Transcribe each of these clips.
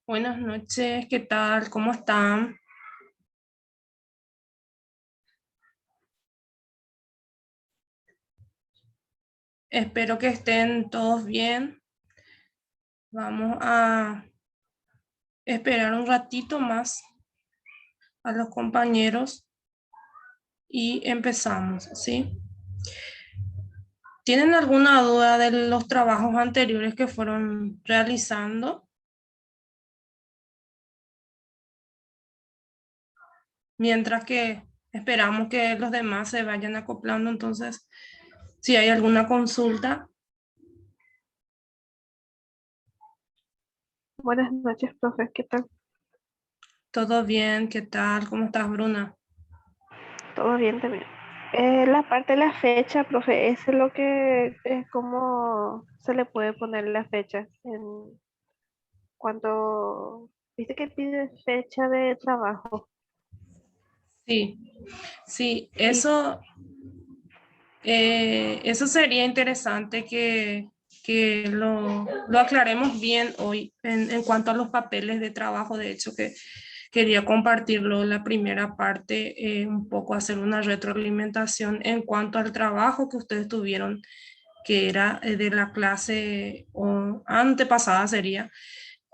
Buenas noches, ¿qué tal? ¿Cómo están? Espero que estén todos bien. Vamos a esperar un ratito más a los compañeros y empezamos, ¿sí? ¿Tienen alguna duda de los trabajos anteriores que fueron realizando? Mientras que esperamos que los demás se vayan acoplando, entonces, si hay alguna consulta, Buenas noches, profe. ¿Qué tal? todo bien, ¿qué tal? ¿Cómo estás, Bruna? ¿Todo bien también? La parte de la fecha, profe, ¿es lo que es cómo se le puede poner la fecha en cuanto, viste que pide fecha de trabajo? Sí, sí, Y eso sería interesante que lo aclaremos bien hoy en cuanto a los papeles de trabajo. De hecho, que quería compartirlo la primera parte, un poco hacer una retroalimentación en cuanto al trabajo que ustedes tuvieron, que era de la clase o antepasada sería,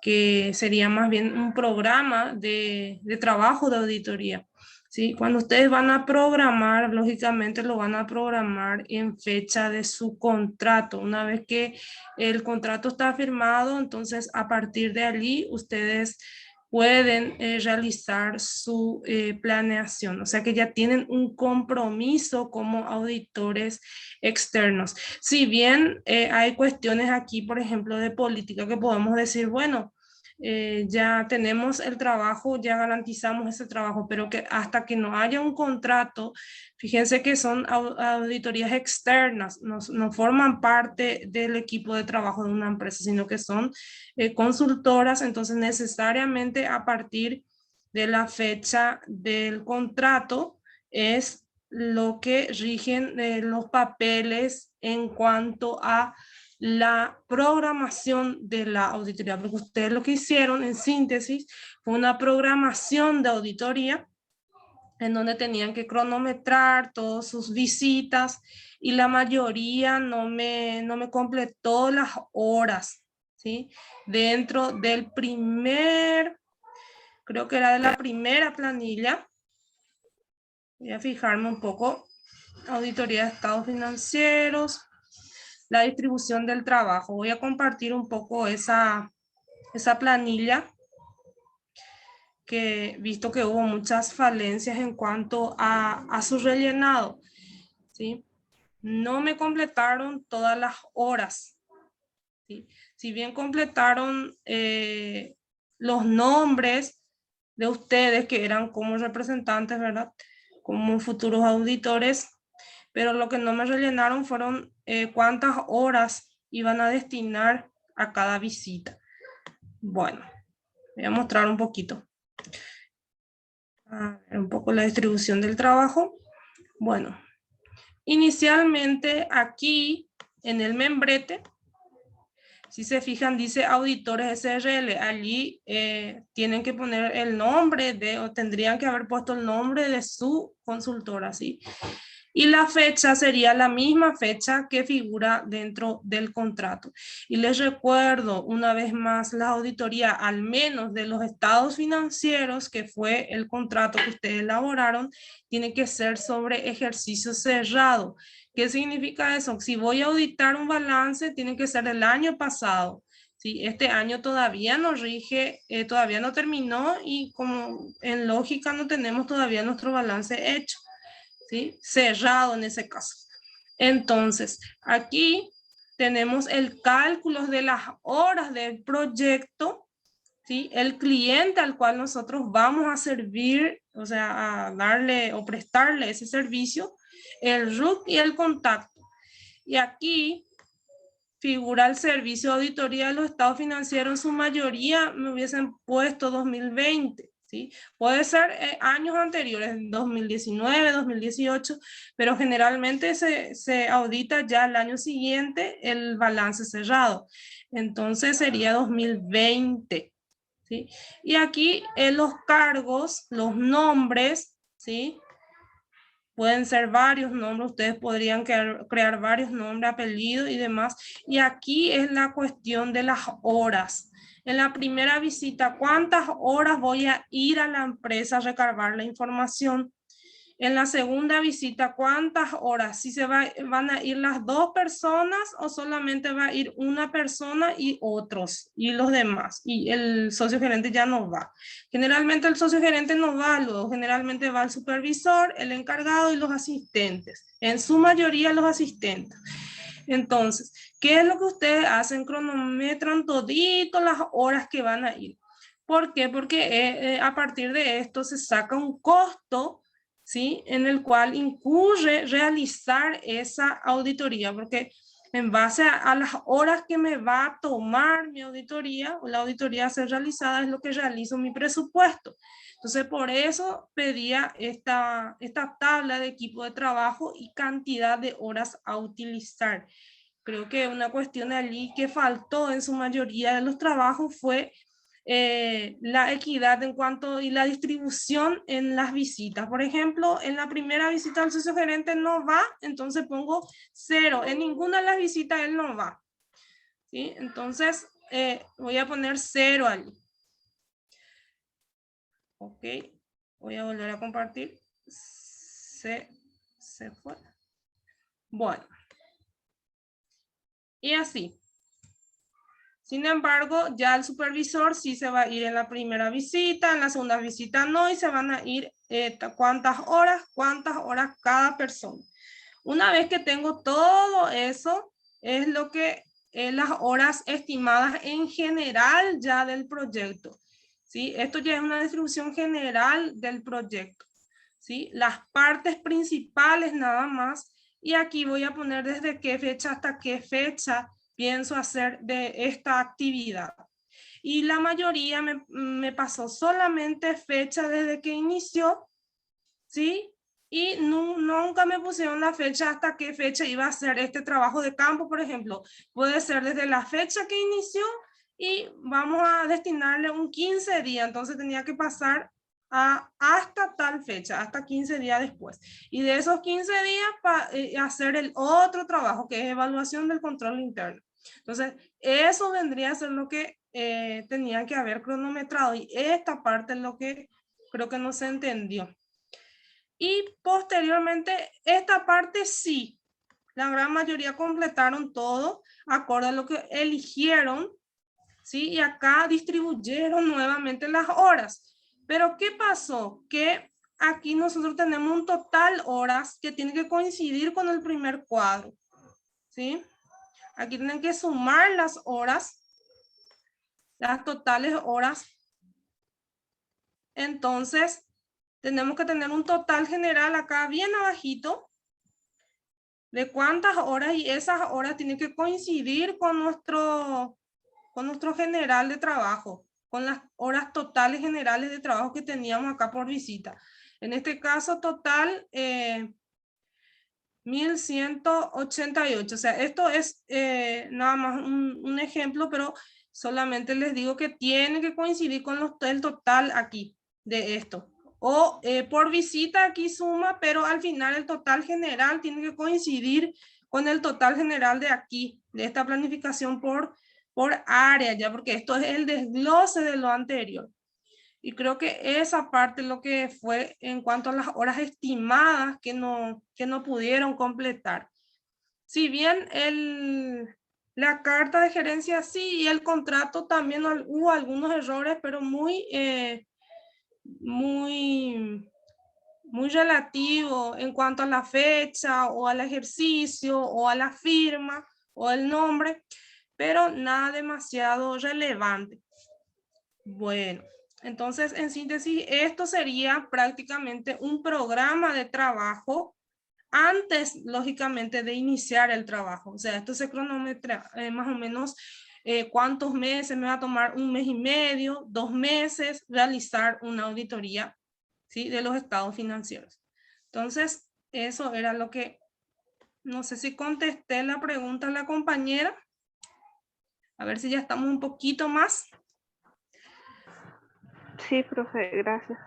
que sería más bien un programa de trabajo de auditoría. ¿Sí? Cuando ustedes van a programar, lógicamente lo van a programar en fecha de su contrato. Una vez que el contrato está firmado, entonces a partir de allí ustedes pueden realizar su planeación. O sea que ya tienen un compromiso como auditores externos. Si bien hay cuestiones aquí, por ejemplo, de política que podemos decir, bueno, ya tenemos el trabajo, ya garantizamos ese trabajo, pero que hasta que no haya un contrato, fíjense que son auditorías externas, no forman parte del equipo de trabajo de una empresa, sino que son consultoras, entonces necesariamente a partir de la fecha del contrato es lo que rigen los papeles en cuanto a la programación de la auditoría, porque ustedes lo que hicieron en síntesis fue una programación de auditoría en donde tenían que cronometrar todas sus visitas y la mayoría no me completó las horas, ¿sí? Dentro del creo que era de la primera planilla, voy a fijarme un poco, auditoría de estados financieros, la distribución del trabajo. Voy a compartir un poco esa planilla que visto que hubo muchas falencias en cuanto a su rellenado, ¿sí? No me completaron todas las horas, ¿sí? Si bien completaron los nombres de ustedes que eran como representantes, ¿verdad? Como futuros auditores, pero lo que no me rellenaron fueron cuántas horas iban a destinar a cada visita. Bueno, voy a mostrar un poquito. A ver, un poco la distribución del trabajo. Bueno, inicialmente aquí en el membrete, si se fijan, dice auditores SRL. Allí tienen que poner el nombre o tendrían que haber puesto el nombre de su consultora, ¿sí? Y la fecha sería la misma fecha que figura dentro del contrato. Y les recuerdo una vez más, la auditoría, al menos de los estados financieros, que fue el contrato que ustedes elaboraron, tiene que ser sobre ejercicio cerrado. ¿Qué significa eso? Si voy a auditar un balance, tiene que ser el año pasado. Sí, este año todavía no rige, todavía no terminó y como en lógica no tenemos todavía nuestro balance hecho. ¿Sí? Cerrado en ese caso. Entonces, aquí tenemos el cálculo de las horas del proyecto, ¿sí? El cliente al cual nosotros vamos a servir, o sea, a darle o prestarle ese servicio, el RUC y el contacto. Y aquí figura el servicio de auditoría de los estados financieros, en su mayoría me hubiesen puesto 2020. ¿Sí? Puede ser años anteriores, 2019, 2018, pero generalmente se audita ya el año siguiente el balance cerrado. Entonces sería 2020. ¿sí? Y aquí los cargos, los nombres, ¿sí? Pueden ser varios nombres, ustedes podrían crear varios nombres, apellidos y demás. Y aquí es la cuestión de las horas. En la primera visita, ¿cuántas horas voy a ir a la empresa a recargar la información? En la segunda visita, ¿cuántas horas? Si van a ir las dos personas o solamente va a ir una persona y otros y los demás. Y el socio gerente ya no va. Generalmente el socio gerente no va, luego generalmente va el supervisor, el encargado y los asistentes. En su mayoría los asistentes. Entonces, ¿qué es lo que ustedes hacen? Cronometran todito las horas que van a ir. ¿Por qué? Porque a partir de esto se saca un costo, ¿sí? En el cual incurre realizar esa auditoría, porque en base a las horas que me va a tomar mi auditoría o la auditoría a ser realizada es lo que realizo mi presupuesto. Entonces, por eso pedía esta tabla de equipo de trabajo y cantidad de horas a utilizar. Creo que una cuestión allí que faltó en su mayoría de los trabajos fue la equidad en cuanto y la distribución en las visitas. Por ejemplo, en la primera visita el socio gerente no va, entonces pongo 0. En ninguna de las visitas él no va. ¿Sí? Entonces, voy a poner 0 allí. Ok, voy a volver a compartir. Se fue. Bueno. Y así. Sin embargo, ya el supervisor sí se va a ir en la primera visita, en la segunda visita no, y se van a ir cuántas horas cada persona. Una vez que tengo todo eso, es lo que las horas estimadas en general ya del proyecto. ¿Sí? Esto ya es una distribución general del proyecto. ¿Sí? Las partes principales nada más. Y aquí voy a poner desde qué fecha hasta qué fecha pienso hacer de esta actividad. Y la mayoría me pasó solamente fecha desde que inició, ¿sí? Y nunca me pusieron la fecha hasta qué fecha iba a hacer este trabajo de campo, por ejemplo. Puede ser desde la fecha que inició y vamos a destinarle un 15 días, entonces tenía que pasar hasta tal fecha, hasta 15 días después. Y de esos 15 días hacer el otro trabajo, que es evaluación del control interno. Entonces, eso vendría a ser lo que tenía que haber cronometrado y esta parte es lo que creo que no se entendió. Y posteriormente, esta parte sí, la gran mayoría completaron todo acorde a lo que eligieron, ¿sí? Y acá distribuyeron nuevamente las horas. Pero ¿qué pasó? Que aquí nosotros tenemos un total horas que tiene que coincidir con el primer cuadro, ¿sí? Aquí tienen que sumar las horas, las totales horas. Entonces, tenemos que tener un total general acá bien abajito de cuántas horas, y esas horas tienen que coincidir con nuestro general de trabajo, con las horas totales generales de trabajo que teníamos acá por visita. En este caso total 1188. O sea, esto es nada más un ejemplo, pero solamente les digo que tiene que coincidir con el total aquí de esto. O por visita aquí suma, pero al final el total general tiene que coincidir con el total general de aquí, de esta planificación por área, ya, porque esto es el desglose de lo anterior. Y creo que esa parte es lo que fue en cuanto a las horas estimadas que no pudieron completar. Si bien la carta de gerencia sí y el contrato también hubo algunos errores, pero muy relativo en cuanto a la fecha o al ejercicio o a la firma o el nombre, pero nada demasiado relevante. Bueno, entonces en síntesis, esto sería prácticamente un programa de trabajo antes, lógicamente, de iniciar el trabajo. O sea, esto se cronometra más o menos cuántos meses me va a tomar, 1 mes y medio, 2 meses, realizar una auditoría, ¿sí? De los estados financieros. Entonces, eso era lo que, no sé si contesté la pregunta a la compañera. A ver si ya estamos un poquito más. Sí, profe, gracias.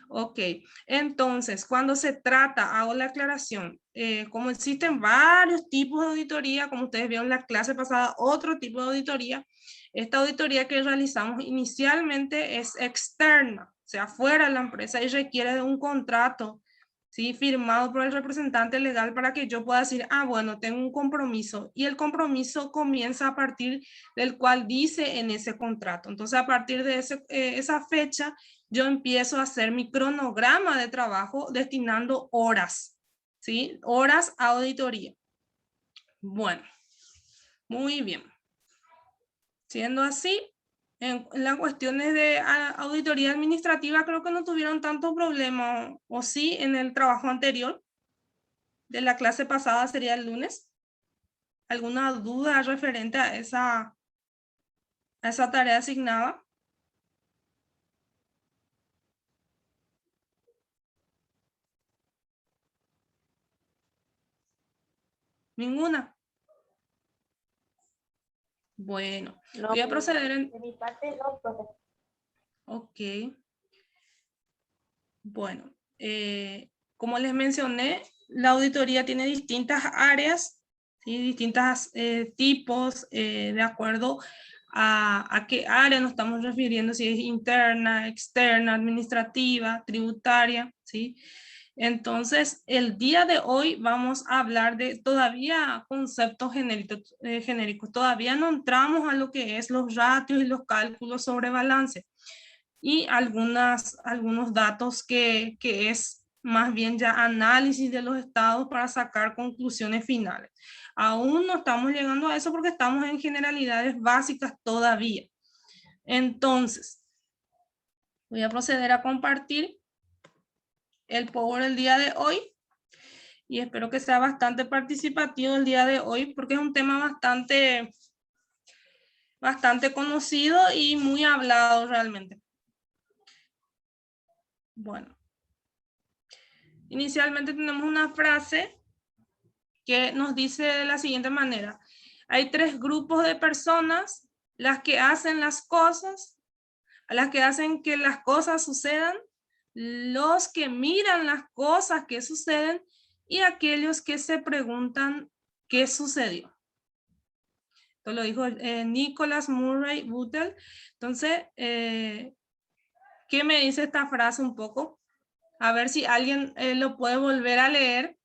Ok, entonces, cuando se trata, hago la aclaración, como existen varios tipos de auditoría, como ustedes vieron en la clase pasada, otro tipo de auditoría, esta auditoría que realizamos inicialmente es externa, o sea, fuera de la empresa y requiere de un contrato, ¿sí? Firmado por el representante legal para que yo pueda decir, ah, bueno, tengo un compromiso, y el compromiso comienza a partir del cual dice en ese contrato. Entonces, a partir de esa fecha, yo empiezo a hacer mi cronograma de trabajo destinando horas, ¿sí? Horas a auditoría. Bueno, muy bien. Siendo así, en las cuestiones de auditoría administrativa creo que no tuvieron tanto problema, o sí, en el trabajo anterior de la clase pasada sería el lunes. ¿Alguna duda referente a esa tarea asignada? Ninguna. Bueno, No, voy a proceder en... de mi parte no, profe. Ok. Bueno, como les mencioné, la auditoría tiene distintas áreas, ¿sí? Distintos tipos, de acuerdo a qué área nos estamos refiriendo, si es interna, externa, administrativa, tributaria, ¿sí? Entonces, el día de hoy vamos a hablar de todavía conceptos genéricos. Todavía no entramos a lo que es los ratios y los cálculos sobre balance y algunos datos que es más bien ya análisis de los estados para sacar conclusiones finales. Aún no estamos llegando a eso porque estamos en generalidades básicas todavía. Entonces, voy a proceder a compartir el Power el día de hoy y espero que sea bastante participativo el día de hoy porque es un tema bastante conocido y muy hablado realmente. Bueno, inicialmente tenemos una frase que nos dice de la siguiente manera: hay tres grupos de personas, las que hacen las cosas, las que hacen que las cosas sucedan, los que miran las cosas que suceden y aquellos que se preguntan qué sucedió. Esto lo dijo Nicholas Murray Buttel. Entonces, ¿qué me dice esta frase un poco? A ver si alguien lo puede volver a leer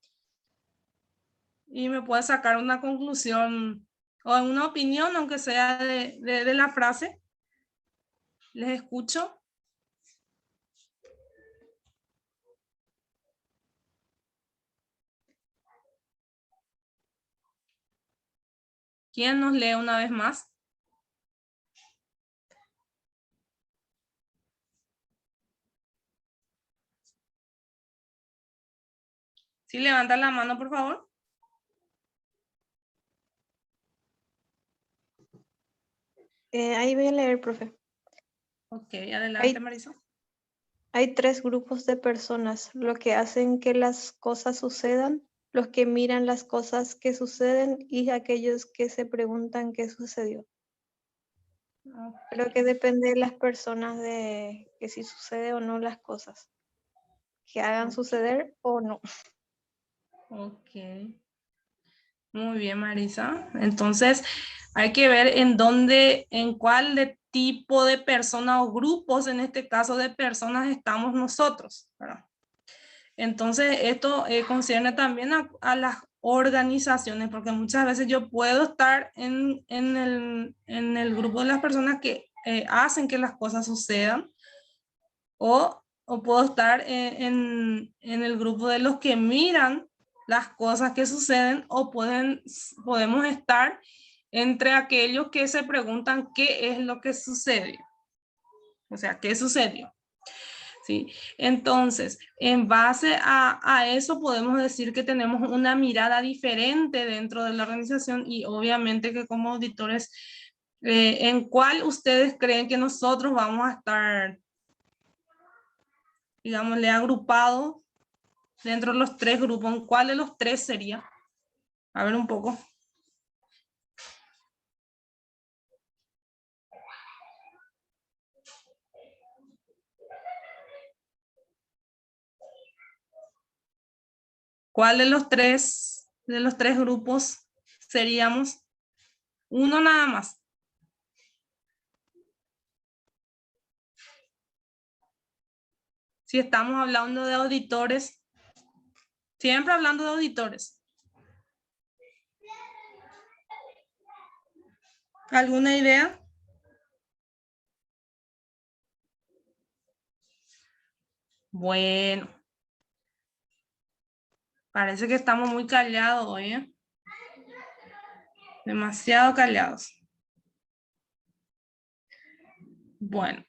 y me puede sacar una conclusión o una opinión, aunque sea de la frase. Les escucho. ¿Quién nos lee una vez más? Sí, levanta la mano, por favor. Ahí voy a leer, profe. Ok, adelante, Marisa. Hay tres grupos de personas, los que hacen que las cosas sucedan, los que miran las cosas que suceden y aquellos que se preguntan qué sucedió. Creo que depende de las personas de que si sucede o no las cosas, que hagan suceder o no. Ok. Muy bien, Marisa. Entonces, hay que ver en dónde, en cuál de tipo de persona o grupos, en este caso de personas, estamos nosotros, ¿verdad? Entonces, esto concierne también a las organizaciones, porque muchas veces yo puedo estar en el grupo de las personas que hacen que las cosas sucedan, o puedo estar en el grupo de los que miran las cosas que suceden, o podemos estar entre aquellos que se preguntan qué es lo que sucede. O sea, ¿qué sucedió? ¿Sí? Entonces, en base a eso podemos decir que tenemos una mirada diferente dentro de la organización y obviamente que como auditores, ¿en cuál ustedes creen que nosotros vamos a estar, digámosle, agrupados dentro de los tres grupos? ¿En cuál de los tres sería? A ver un poco. ¿Cuál de los tres grupos seríamos? Uno nada más. Si estamos hablando de auditores, siempre hablando de auditores. ¿Alguna idea? Bueno, parece que estamos muy callados hoy, ¿eh? Demasiado callados. Bueno.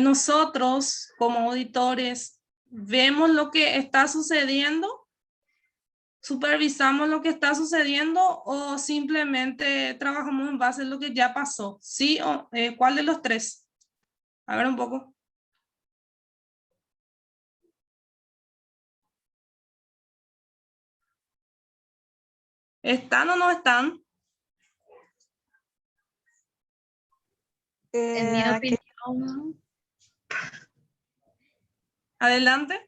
Nosotros como auditores vemos lo que está sucediendo, supervisamos lo que está sucediendo o simplemente trabajamos en base a lo que ya pasó. ¿Sí o cuál de los tres? A ver un poco. ¿Están o no están? En mi Aquí opinión, Adelante.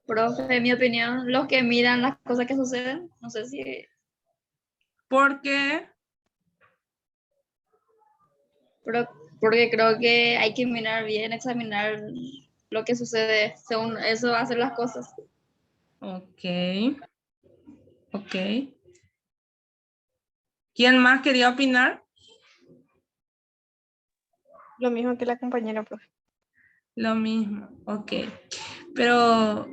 profe, en mi opinión, los que miran las cosas que suceden, no sé si, Porque pero- porque creo que hay que mirar bien, examinar lo que sucede, según eso hacer las cosas. ok. Ok. ¿Quién más quería opinar? Lo mismo que la compañera, profe. Lo mismo, ok. Pero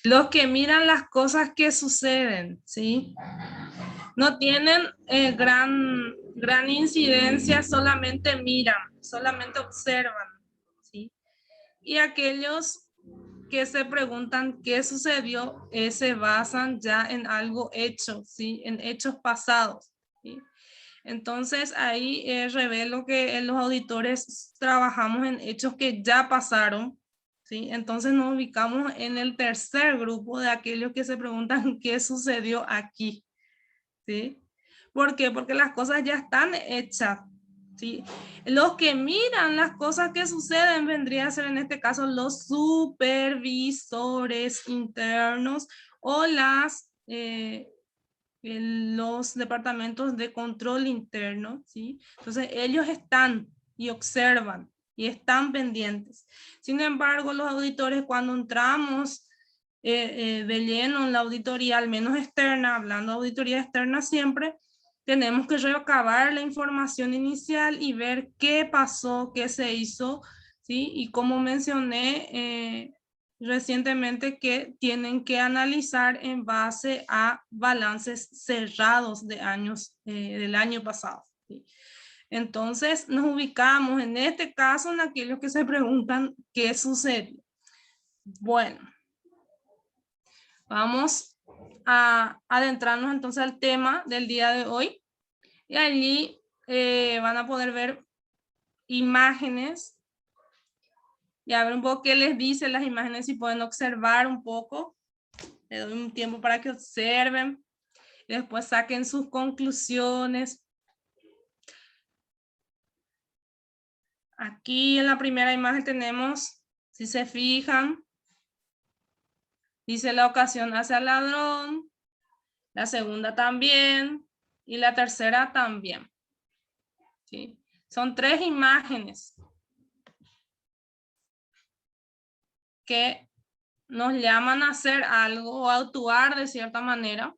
los que miran las cosas que suceden, ¿sí? No tienen gran incidencia, solamente miran, solamente observan, ¿sí? Y aquellos que se preguntan qué sucedió, se basan ya en algo hecho, ¿sí? En hechos pasados, ¿sí? Entonces ahí revelo que en los auditores trabajamos en hechos que ya pasaron, ¿sí? Entonces nos ubicamos en el tercer grupo de aquellos que se preguntan qué sucedió aquí, ¿sí? ¿Por qué? Porque las cosas ya están hechas, ¿sí? Los que miran las cosas que suceden vendría a ser en este caso los supervisores internos o los departamentos de control interno, ¿sí? Entonces ellos están y observan y están pendientes. Sin embargo, los auditores cuando entramos de lleno en la auditoría, al menos externa, hablando de auditoría externa siempre, tenemos que recabar la información inicial y ver qué pasó, qué se hizo, ¿sí? Y como mencioné recientemente, que tienen que analizar en base a balances cerrados de del año pasado, ¿sí? Entonces nos ubicamos en este caso en aquellos que se preguntan qué sucedió. Bueno, vamos a adentrarnos entonces al tema del día de hoy. Y allí van a poder ver imágenes y a ver un poco qué les dicen las imágenes, si pueden observar un poco. Les doy un tiempo para que observen y después saquen sus conclusiones. Aquí en la primera imagen tenemos, si se fijan, dice la ocasión hace al ladrón, la segunda también y la tercera también, ¿sí? Son tres imágenes que nos llaman a hacer algo o a actuar de cierta manera.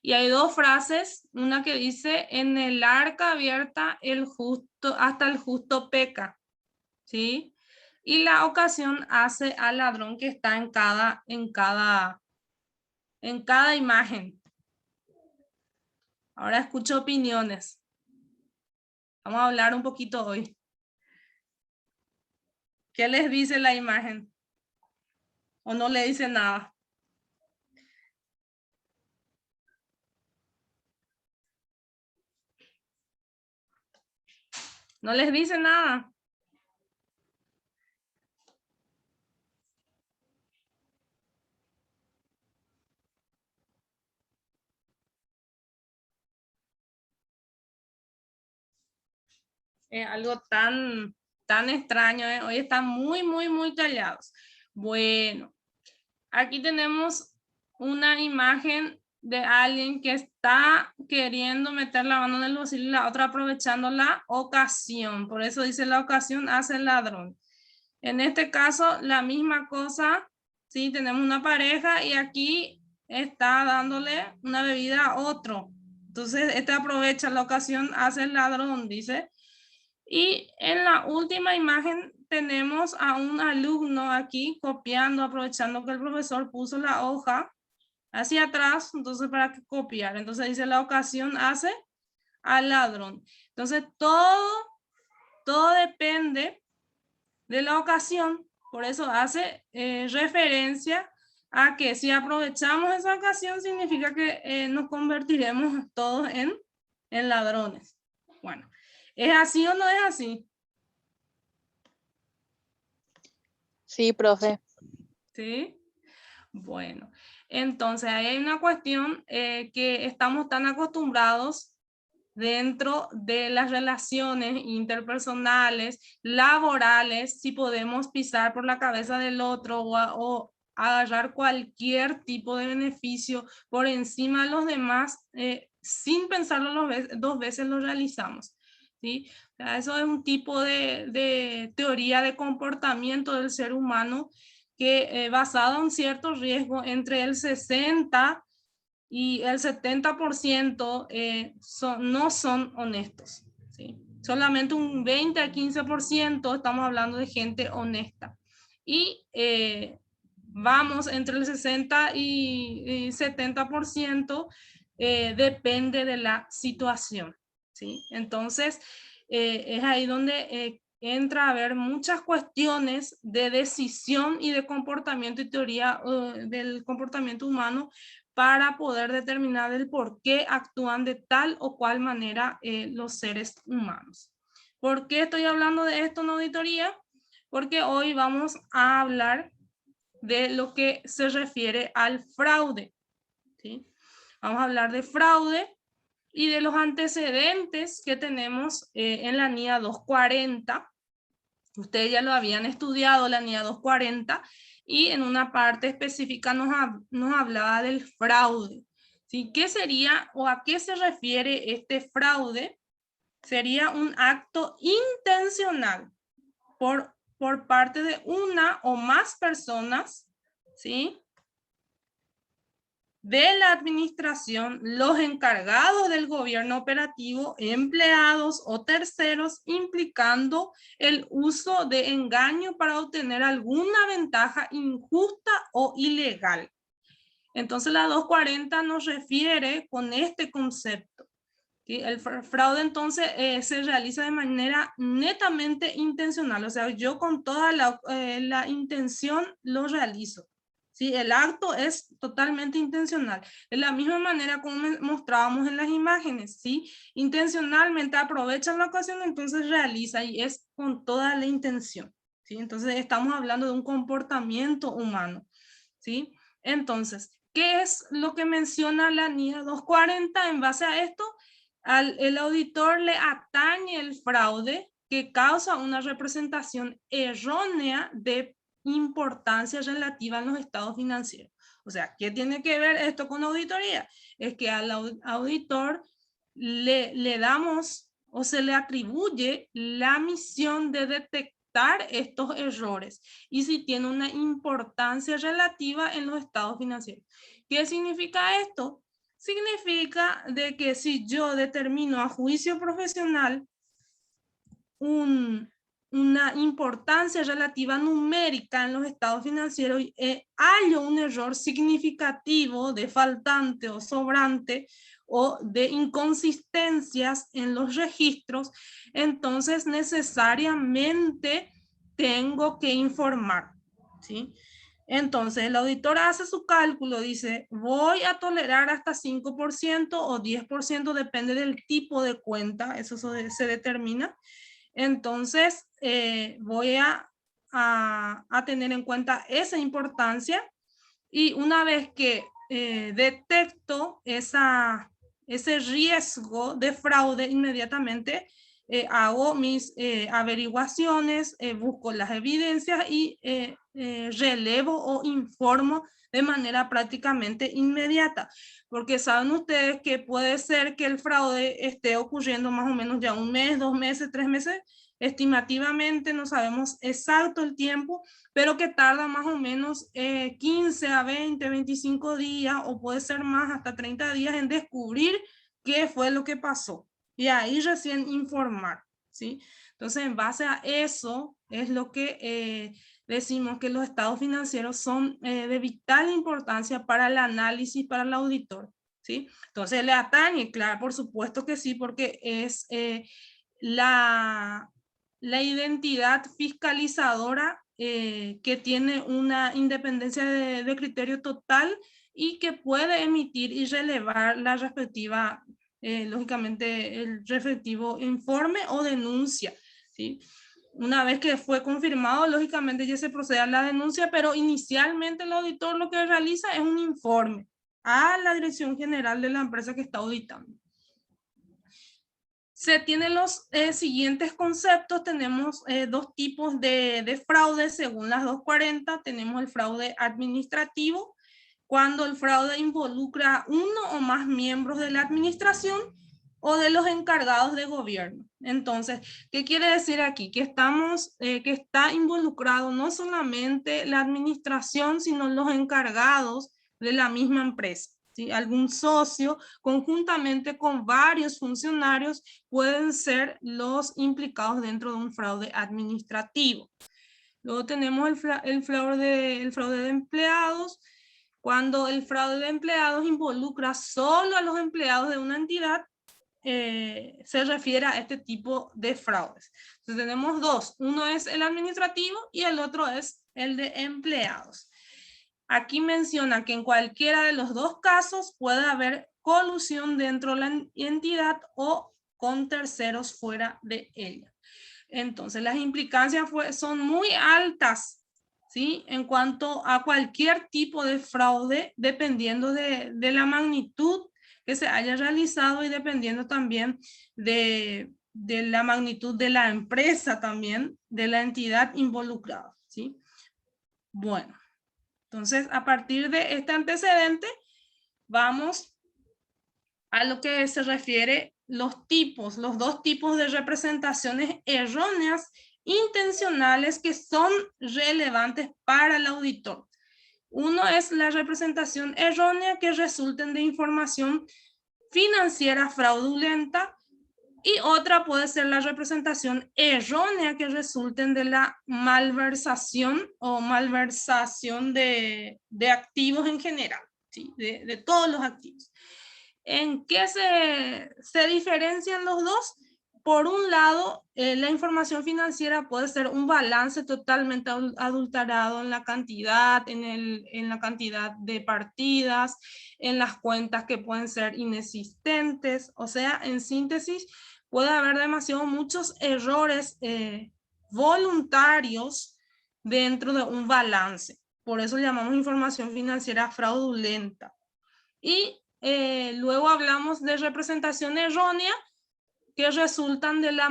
Y hay dos frases, una que dice, en el arca abierta el justo, hasta el justo peca, ¿sí? Y la ocasión hace al ladrón, que está en cada imagen. Ahora escucho opiniones. Vamos a hablar un poquito hoy. ¿Qué les dice la imagen? ¿O no le dice nada? ¿No les dice nada? Algo tan extraño, ¿eh? Hoy están muy callados. Bueno, aquí tenemos una imagen de alguien que está queriendo meter la mano en el bolsillo y la otra aprovechando la ocasión. Por eso dice la ocasión hace el ladrón. En este caso, la misma cosa, ¿sí? Tenemos una pareja y aquí está dándole una bebida a otro. Entonces, este aprovecha la ocasión, hace el ladrón, dice. Y en la última imagen tenemos a un alumno aquí copiando, aprovechando que el profesor puso la hoja hacia atrás, entonces para copiar. Entonces dice la ocasión hace al ladrón. Entonces todo depende de la ocasión, por eso hace referencia a que si aprovechamos esa ocasión significa que nos convertiremos todos en ladrones. Bueno, ¿es así o no es así? Sí, profe. ¿Sí? Bueno, entonces ahí hay una cuestión que estamos tan acostumbrados dentro de las relaciones interpersonales, laborales, si podemos pisar por la cabeza del otro o agarrar cualquier tipo de beneficio por encima de los demás, sin pensarlo dos veces lo realizamos. ¿Sí? O sea, eso es un tipo de teoría de comportamiento del ser humano que basado en cierto riesgo entre el 60 y el 70% no son honestos. ¿Sí? Solamente un 20 a 15% estamos hablando de gente honesta. Y vamos entre el 60 y 70%, depende de la situación. ¿Sí? Entonces, es ahí donde entra a haber muchas cuestiones de decisión y de comportamiento y teoría del comportamiento humano para poder determinar el por qué actúan de tal o cual manera los seres humanos. ¿Por qué estoy hablando de esto en auditoría? Porque hoy vamos a hablar de lo que se refiere al fraude. ¿Sí? Vamos a hablar de fraude y de los antecedentes que tenemos en la NIA 240. Ustedes ya lo habían estudiado, la NIA 240, y en una parte específica nos hablaba del fraude. ¿Sí? ¿Qué sería o a qué se refiere este fraude? Sería un acto intencional por parte de una o más personas, ¿sí? De la administración, los encargados del gobierno operativo, empleados o terceros, implicando el uso de engaño para obtener alguna ventaja injusta o ilegal. Entonces la 240 nos refiere con este concepto. ¿Sí? El fraude entonces se realiza de manera netamente intencional, o sea, yo con toda la intención lo realizo. ¿Sí? El acto es totalmente intencional. De la misma manera como mostrábamos en las imágenes, ¿sí? Intencionalmente aprovechan la ocasión, entonces realiza y es con toda la intención. ¿Sí? Entonces estamos hablando de un comportamiento humano. ¿Sí? Entonces, ¿qué es lo que menciona la NIA 240? En base a esto, el auditor le atañe el fraude que causa una representación errónea de importancia relativa en los estados financieros. O sea, ¿qué tiene que ver esto con auditoría? Es que al auditor le damos o se le atribuye la misión de detectar estos errores y si tiene una importancia relativa en los estados financieros. ¿Qué significa esto? Significa de que si yo determino a juicio profesional una importancia relativa numérica en los estados financieros y hallo un error significativo de faltante o sobrante o de inconsistencias en los registros, entonces necesariamente tengo que informar, ¿sí? Entonces el auditor hace su cálculo, dice, voy a tolerar hasta 5% o 10%, depende del tipo de cuenta, eso se determina. Entonces, voy a tener en cuenta esa importancia y una vez que detecto ese riesgo de fraude, inmediatamente hago mis averiguaciones, busco las evidencias y relevo o informo de manera prácticamente inmediata, porque saben ustedes que puede ser que el fraude esté ocurriendo más o menos ya un mes, 2 meses, 3 meses, estimativamente no sabemos exacto el tiempo, pero que tarda más o menos 15 a 20, 25 días o puede ser más, hasta 30 días en descubrir qué fue lo que pasó y ahí recién informar, ¿sí? Entonces, en base a eso es lo que decimos que los estados financieros son de vital importancia para el análisis, para el auditor, ¿sí? Entonces, le atañe, claro, por supuesto que sí, porque es la identidad fiscalizadora que tiene una independencia de criterio total y que puede emitir y relevar la respectiva, lógicamente, el respectivo informe o denuncia, ¿sí? Una vez que fue confirmado, lógicamente ya se procede a la denuncia, pero inicialmente el auditor lo que realiza es un informe a la dirección general de la empresa que está auditando. Se tienen los siguientes conceptos. Tenemos dos tipos de fraude según las 240. Tenemos el fraude administrativo, cuando el fraude involucra uno o más miembros de la administración o de los encargados de gobierno. Entonces, ¿qué quiere decir aquí? Que que está involucrado no solamente la administración, sino los encargados de la misma empresa, ¿sí? Algún socio, conjuntamente con varios funcionarios, pueden ser los implicados dentro de un fraude administrativo. Luego tenemos el fraude de empleados, cuando el fraude de empleados involucra solo a los empleados de una entidad, se refiere a este tipo de fraudes. Entonces tenemos dos, uno es el administrativo y el otro es el de empleados. Aquí menciona que en cualquiera de los dos casos puede haber colusión dentro de la entidad o con terceros fuera de ella. Entonces las implicancias son muy altas, ¿sí? En cuanto a cualquier tipo de fraude, dependiendo de la magnitud que se haya realizado y dependiendo también de la magnitud de la empresa también, de la entidad involucrada, ¿sí? Bueno, entonces a partir de este antecedente vamos a lo que se refiere los dos tipos de representaciones erróneas intencionales que son relevantes para el auditor. Uno es la representación errónea que resulten de información financiera fraudulenta y otra puede ser la representación errónea que resulten de la malversación o malversación de activos en general, ¿sí? de todos los activos. ¿En qué se diferencian los dos? Por un lado, la información financiera puede ser un balance totalmente adulterado en la cantidad, en la cantidad de partidas, en las cuentas que pueden ser inexistentes. O sea, en síntesis, puede haber muchos errores voluntarios dentro de un balance. Por eso llamamos información financiera fraudulenta. Y luego hablamos de representación errónea que resultan de la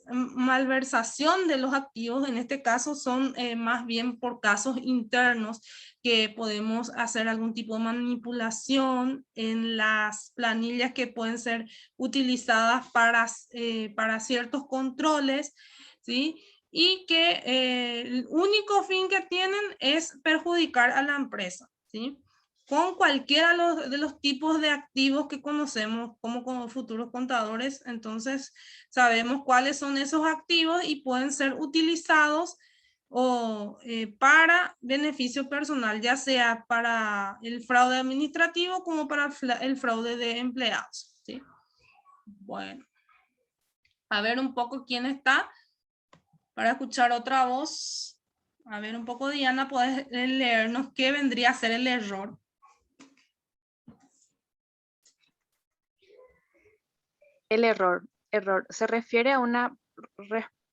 malversación de los activos. En este caso son más bien por casos internos que podemos hacer algún tipo de manipulación en las planillas que pueden ser utilizadas para ciertos controles, ¿sí? Y que el único fin que tienen es perjudicar a la empresa, ¿sí? Con cualquiera de los tipos de activos que conocemos como futuros contadores. Entonces sabemos cuáles son esos activos y pueden ser utilizados para beneficio personal, ya sea para el fraude administrativo como para el fraude de empleados, ¿sí? Bueno, a ver un poco quién está para escuchar otra voz. A ver un poco, Diana, ¿puedes leernos qué vendría a ser el error? El error se refiere a una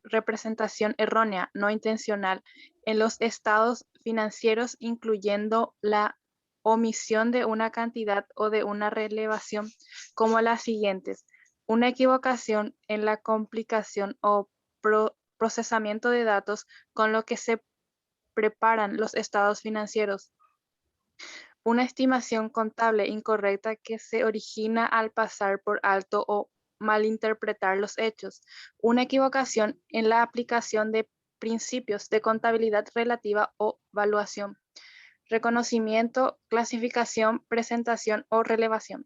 representación errónea, no intencional, en los estados financieros, incluyendo la omisión de una cantidad o de una relevación, como las siguientes: una equivocación en la compilación o procesamiento de datos, con lo que se preparan los estados financieros. Una estimación contable incorrecta que se origina al pasar por alto o malinterpretar los hechos. Una equivocación en la aplicación de principios de contabilidad relativa o valuación. Reconocimiento, clasificación, presentación o relevación.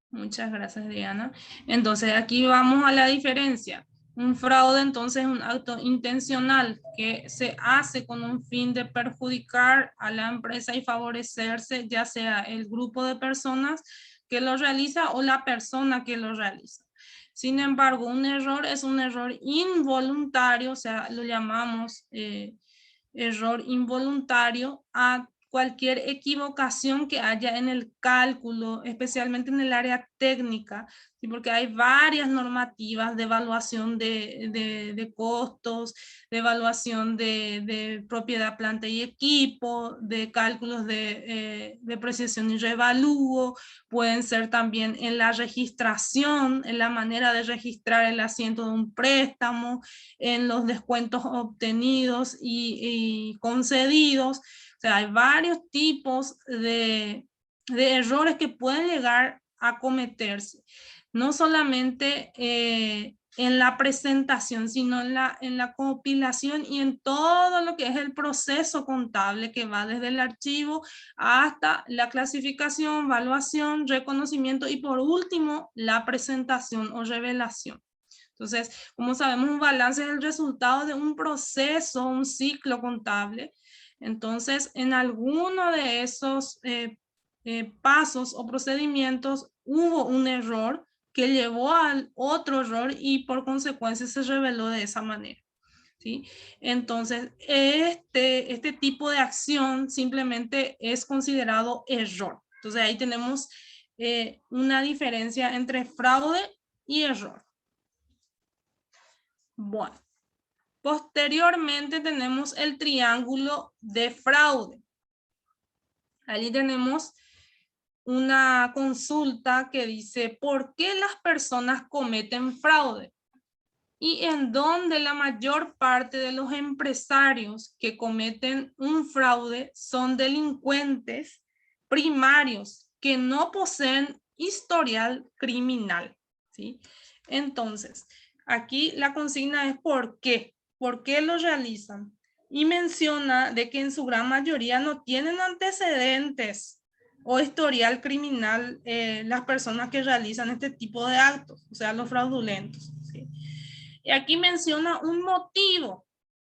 Muchas gracias, Diana. Entonces, aquí vamos a la diferencia. Un fraude, entonces, es un acto intencional que se hace con un fin de perjudicar a la empresa y favorecerse, ya sea el grupo de personas que lo realiza o la persona que lo realiza. Sin embargo, un error es un error involuntario, o sea, lo llamamos error involuntario a cualquier equivocación que haya en el cálculo, especialmente en el área técnica, ¿sí? Porque hay varias normativas de evaluación de costos, de evaluación de propiedad, planta y equipo, de cálculos de depreciación y revalúo, pueden ser también en la registración, en la manera de registrar el asiento de un préstamo, en los descuentos obtenidos y concedidos. O sea, hay varios tipos de errores que pueden llegar a cometerse. No solamente en la presentación, sino en la compilación y en todo lo que es el proceso contable que va desde el archivo hasta la clasificación, evaluación, reconocimiento y por último la presentación o revelación. Entonces, como sabemos, un balance es el resultado de un proceso, un ciclo contable. Entonces, en alguno de esos pasos o procedimientos hubo un error que llevó al otro error y por consecuencia se reveló de esa manera, ¿sí? Entonces, este tipo de acción simplemente es considerado error. Entonces, ahí tenemos una diferencia entre fraude y error. Bueno, posteriormente tenemos el triángulo de fraude. Allí tenemos una consulta que dice, ¿por qué las personas cometen fraude? Y en donde la mayor parte de los empresarios que cometen un fraude son delincuentes primarios que no poseen historial criminal, ¿sí? Entonces, aquí la consigna es ¿por qué? ¿Por qué lo realizan? Y menciona de que en su gran mayoría no tienen antecedentes o historial criminal las personas que realizan este tipo de actos, o sea, los fraudulentos, ¿sí? Y aquí menciona un motivo.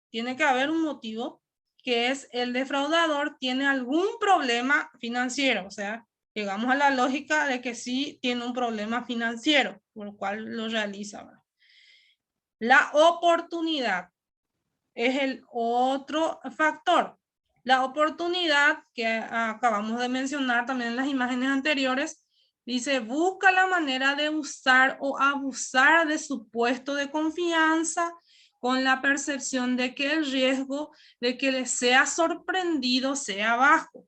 Tiene que haber un motivo, que es el defraudador tiene algún problema financiero. O sea, llegamos a la lógica de que sí tiene un problema financiero, por lo cual lo realiza, ¿verdad? La oportunidad es el otro factor. La oportunidad que acabamos de mencionar también en las imágenes anteriores, dice, busca la manera de usar o abusar de su puesto de confianza con la percepción de que el riesgo de que le sea sorprendido sea bajo.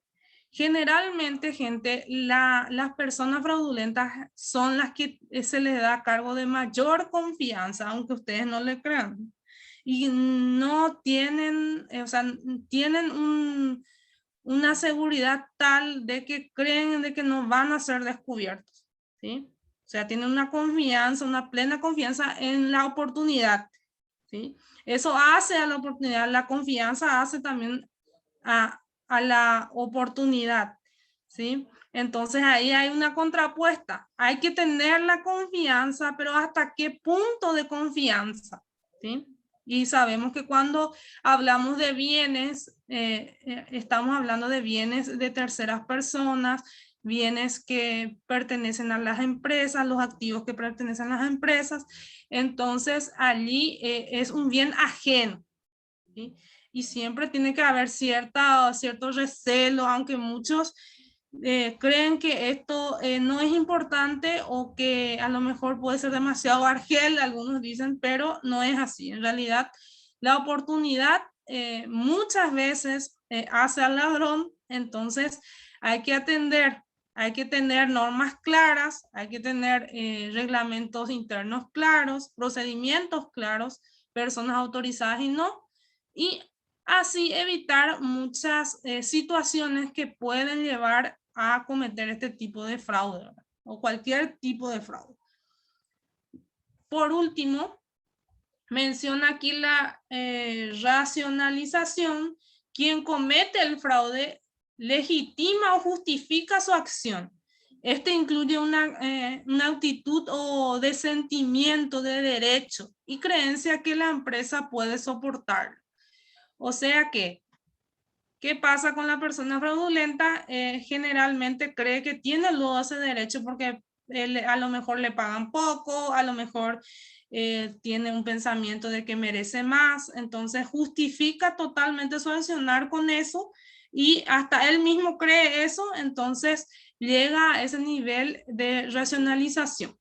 Generalmente, gente, las personas fraudulentas son las que se les da cargo de mayor confianza, aunque ustedes no le crean. Y no tienen, o sea, tienen una seguridad tal de que creen de que no van a ser descubiertos, ¿sí? O sea, tienen una confianza, una plena confianza en la oportunidad, ¿sí? Eso hace a la oportunidad, la confianza hace también a la oportunidad, ¿sí? Entonces ahí hay una contrapuesta. Hay que tener la confianza, pero ¿hasta qué punto de confianza? ¿Sí? Y sabemos que cuando hablamos de bienes, estamos hablando de bienes de terceras personas, bienes que pertenecen a las empresas, los activos que pertenecen a las empresas. Entonces allí es un bien ajeno, ¿sí? Y siempre tiene que haber cierto recelo, aunque muchos creen que esto no es importante o que a lo mejor puede ser demasiado argel, algunos dicen, pero no es así. En realidad, la oportunidad muchas veces hace al ladrón, entonces hay que atender, hay que tener normas claras, hay que tener reglamentos internos claros, procedimientos claros, personas autorizadas y no. Y así evitar muchas situaciones que pueden llevar a cometer este tipo de fraude, ¿verdad? O cualquier tipo de fraude. Por último, menciona aquí la racionalización. Quien comete el fraude legitima o justifica su acción. Este incluye una actitud o de sentimiento de derecho y creencia que la empresa puede soportar. O sea que, ¿qué pasa con la persona fraudulenta? Generalmente cree que tiene luego ese derecho porque a lo mejor le pagan poco, a lo mejor tiene un pensamiento de que merece más, entonces justifica totalmente su accionar con eso y hasta él mismo cree eso, entonces llega a ese nivel de racionalización.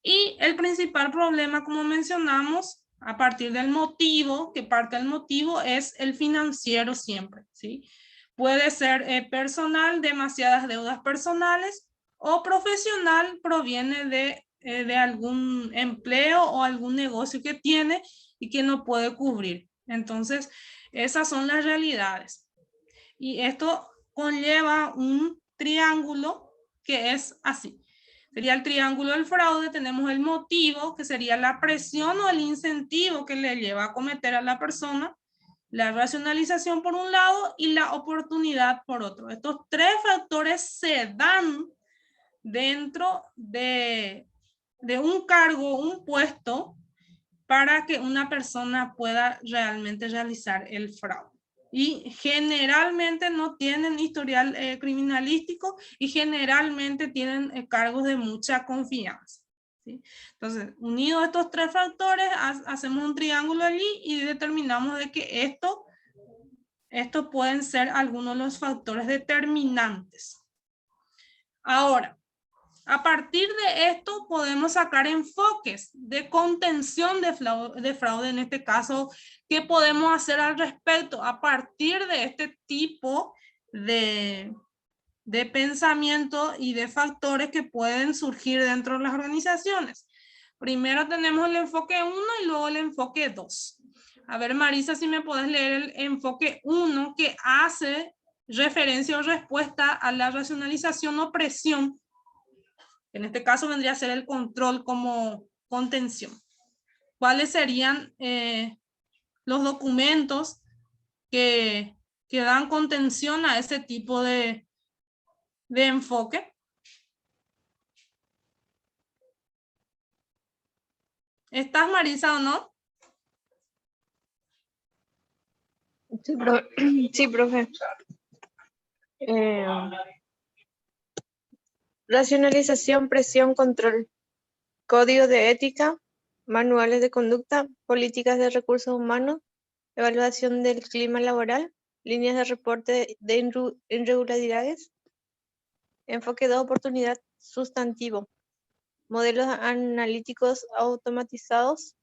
Y el principal problema, como mencionamos, a partir del motivo, que parte del motivo es el financiero siempre, ¿sí? Puede ser personal, demasiadas deudas personales, o profesional, proviene de algún empleo o algún negocio que tiene y que no puede cubrir. Entonces, esas son las realidades. Y esto conlleva un triángulo que es así. Sería el triángulo del fraude, tenemos el motivo, que sería la presión o el incentivo que le lleva a cometer a la persona, la racionalización por un lado y la oportunidad por otro. Estos tres factores se dan dentro de un cargo, un puesto, para que una persona pueda realmente realizar el fraude. Y generalmente no tienen historial criminalístico y generalmente tienen cargos de mucha confianza, ¿sí? Entonces, unidos estos tres factores, hacemos un triángulo allí y determinamos de que estos pueden ser algunos de los factores determinantes. Ahora, a partir de esto podemos sacar enfoques de contención de fraude, en este caso, ¿qué podemos hacer al respecto? A partir de este tipo de pensamiento y de factores que pueden surgir dentro de las organizaciones. Primero tenemos el enfoque 1 y luego el enfoque 2. A ver, Marisa, si me puedes leer el enfoque 1 que hace referencia o respuesta a la racionalización o presión. En este caso vendría a ser el control como contención. ¿Cuáles serían los documentos que dan contención a ese tipo de enfoque? ¿Estás, Marisa, o no? Sí, profe. Racionalización, presión, control, código de ética, manuales de conducta, políticas de recursos humanos, evaluación del clima laboral, líneas de reporte de irregularidades, enfoque 2, oportunidad, sustantivo, modelos analíticos automatizados,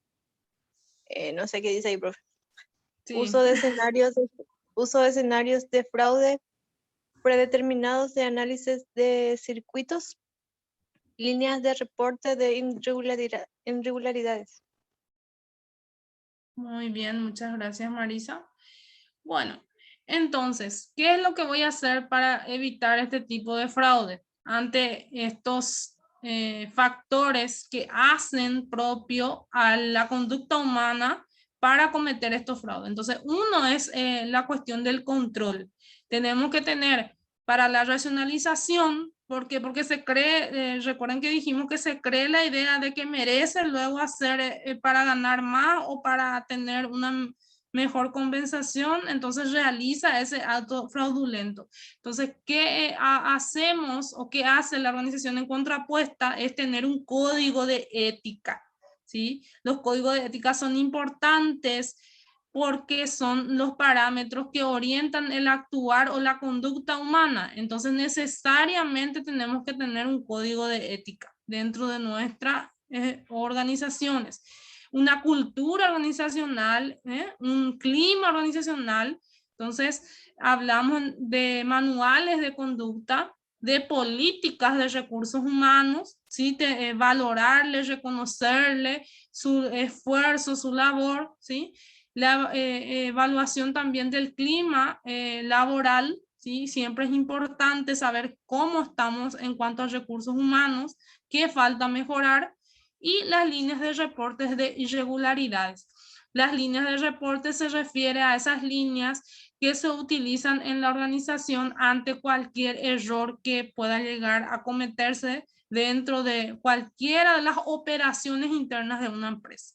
no sé qué dice ahí, profe. Sí. Uso de escenarios de fraude predeterminados de análisis de circuitos, líneas de reporte de irregularidades. Muy bien, muchas gracias, Marisa. Bueno, entonces, ¿qué es lo que voy a hacer para evitar este tipo de fraude? Ante estos factores que hacen propio a la conducta humana para cometer estos fraudes. Entonces, uno es la cuestión del control. Tenemos que tener para la racionalización, porque se cree, recuerden que dijimos que se cree la idea de que merece luego hacer para ganar más o para tener una mejor compensación, entonces realiza ese acto fraudulento. Entonces, ¿qué hacemos o qué hace la organización en contrapuesta? Es tener un código de ética, ¿sí? Los códigos de ética son importantes porque son los parámetros que orientan el actuar o la conducta humana. Entonces, necesariamente tenemos que tener un código de ética dentro de nuestras organizaciones. Una cultura organizacional, un clima organizacional. Entonces, hablamos de manuales de conducta, de políticas de recursos humanos, ¿sí? Valorarle, reconocerle su esfuerzo, su labor, ¿sí? La evaluación también del clima laboral, ¿sí? Siempre es importante saber cómo estamos en cuanto a recursos humanos, qué falta mejorar, y las líneas de reportes de irregularidades. Las líneas de reporte se refiere a esas líneas que se utilizan en la organización ante cualquier error que pueda llegar a cometerse dentro de cualquiera de las operaciones internas de una empresa.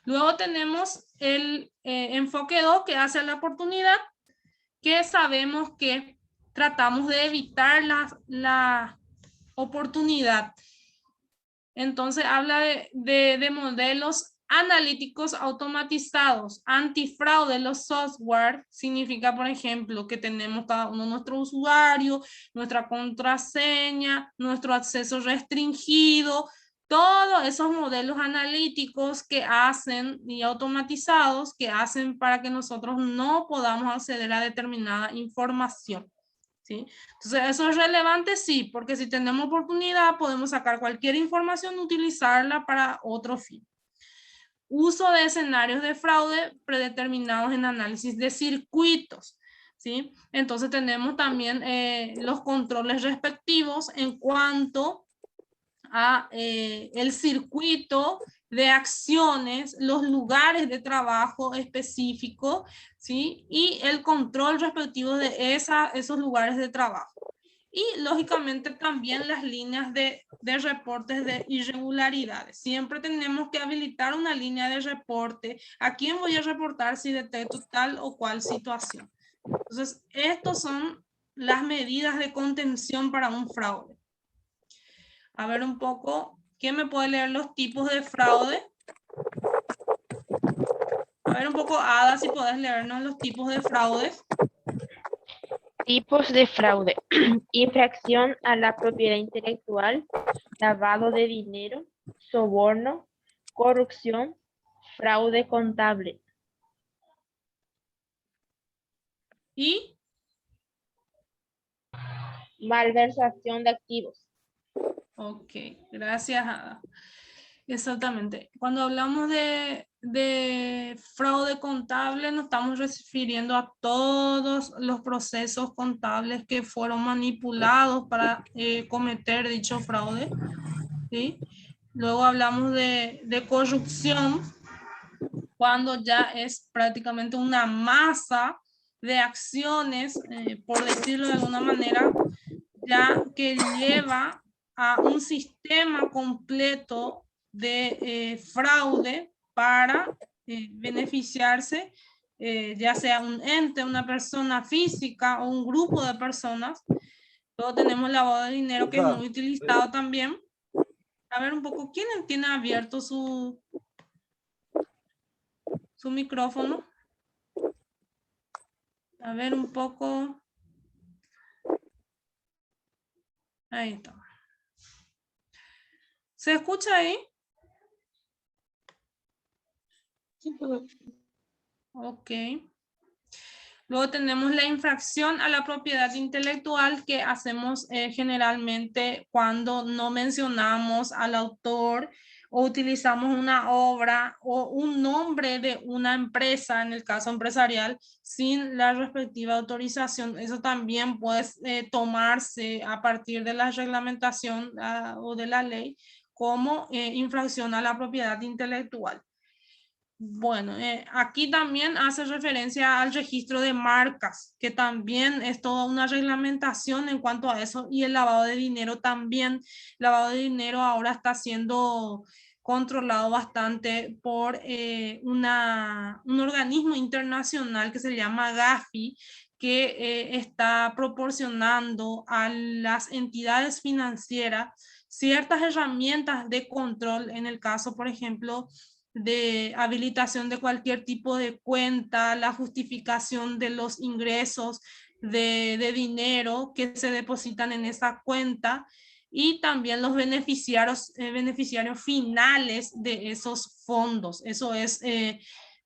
Luego tenemos el enfoque 2, que hace la oportunidad, que sabemos que tratamos de evitar la oportunidad. Entonces habla de modelos analíticos automatizados, antifraude. Los software significa, por ejemplo, que tenemos cada uno de nuestros usuarios, nuestra contraseña, nuestro acceso restringido, todos esos modelos analíticos que hacen y automatizados que hacen para que nosotros no podamos acceder a determinada información. ¿Sí? Entonces, ¿eso es relevante? Sí, porque si tenemos oportunidad, podemos sacar cualquier información y utilizarla para otro fin. Uso de escenarios de fraude predeterminados en análisis de circuitos, ¿sí? Entonces, tenemos también los controles respectivos en cuanto a el circuito de acciones, los lugares de trabajo específicos, ¿sí? Y el control respectivo de esos lugares de trabajo. Y lógicamente también las líneas de reportes de irregularidades. Siempre tenemos que habilitar una línea de reporte. ¿A quién voy a reportar si detecto tal o cual situación? Entonces, estos son las medidas de contención para un fraude. A ver un poco, ¿quién me puede leer los tipos de fraude? A ver un poco, Ada, si podés leernos los tipos de fraudes. Tipos de fraude. Infracción a la propiedad intelectual, lavado de dinero, soborno, corrupción, fraude contable. Y Malversación de activos. ok, gracias, Ada. Exactamente. Cuando hablamos de fraude contable, nos estamos refiriendo a todos los procesos contables que fueron manipulados para cometer dicho fraude, ¿sí? Luego hablamos de corrupción, cuando ya es prácticamente una masa de acciones, por decirlo de alguna manera, ya que lleva a un sistema completo de fraude para beneficiarse, ya sea un ente, una persona física o un grupo de personas. Luego tenemos lavado de dinero, que es muy utilizado también. A ver un poco, ¿quién tiene abierto su micrófono? A ver un poco. Ahí está. ¿Se escucha ahí? Ok. Luego tenemos la infracción a la propiedad intelectual, que hacemos generalmente cuando no mencionamos al autor o utilizamos una obra o un nombre de una empresa, en el caso empresarial, sin la respectiva autorización. Eso también puede tomarse a partir de la reglamentación o de la ley como infracción a la propiedad intelectual. Bueno, aquí también hace referencia al registro de marcas, que también es toda una reglamentación en cuanto a eso, y el lavado de dinero también. El lavado de dinero ahora está siendo controlado bastante por un organismo internacional que se llama Gafi, que está proporcionando a las entidades financieras ciertas herramientas de control, en el caso, por ejemplo, de habilitación de cualquier tipo de cuenta, la justificación de los ingresos de dinero que se depositan en esa cuenta, y también los beneficiarios finales de esos fondos. Eso es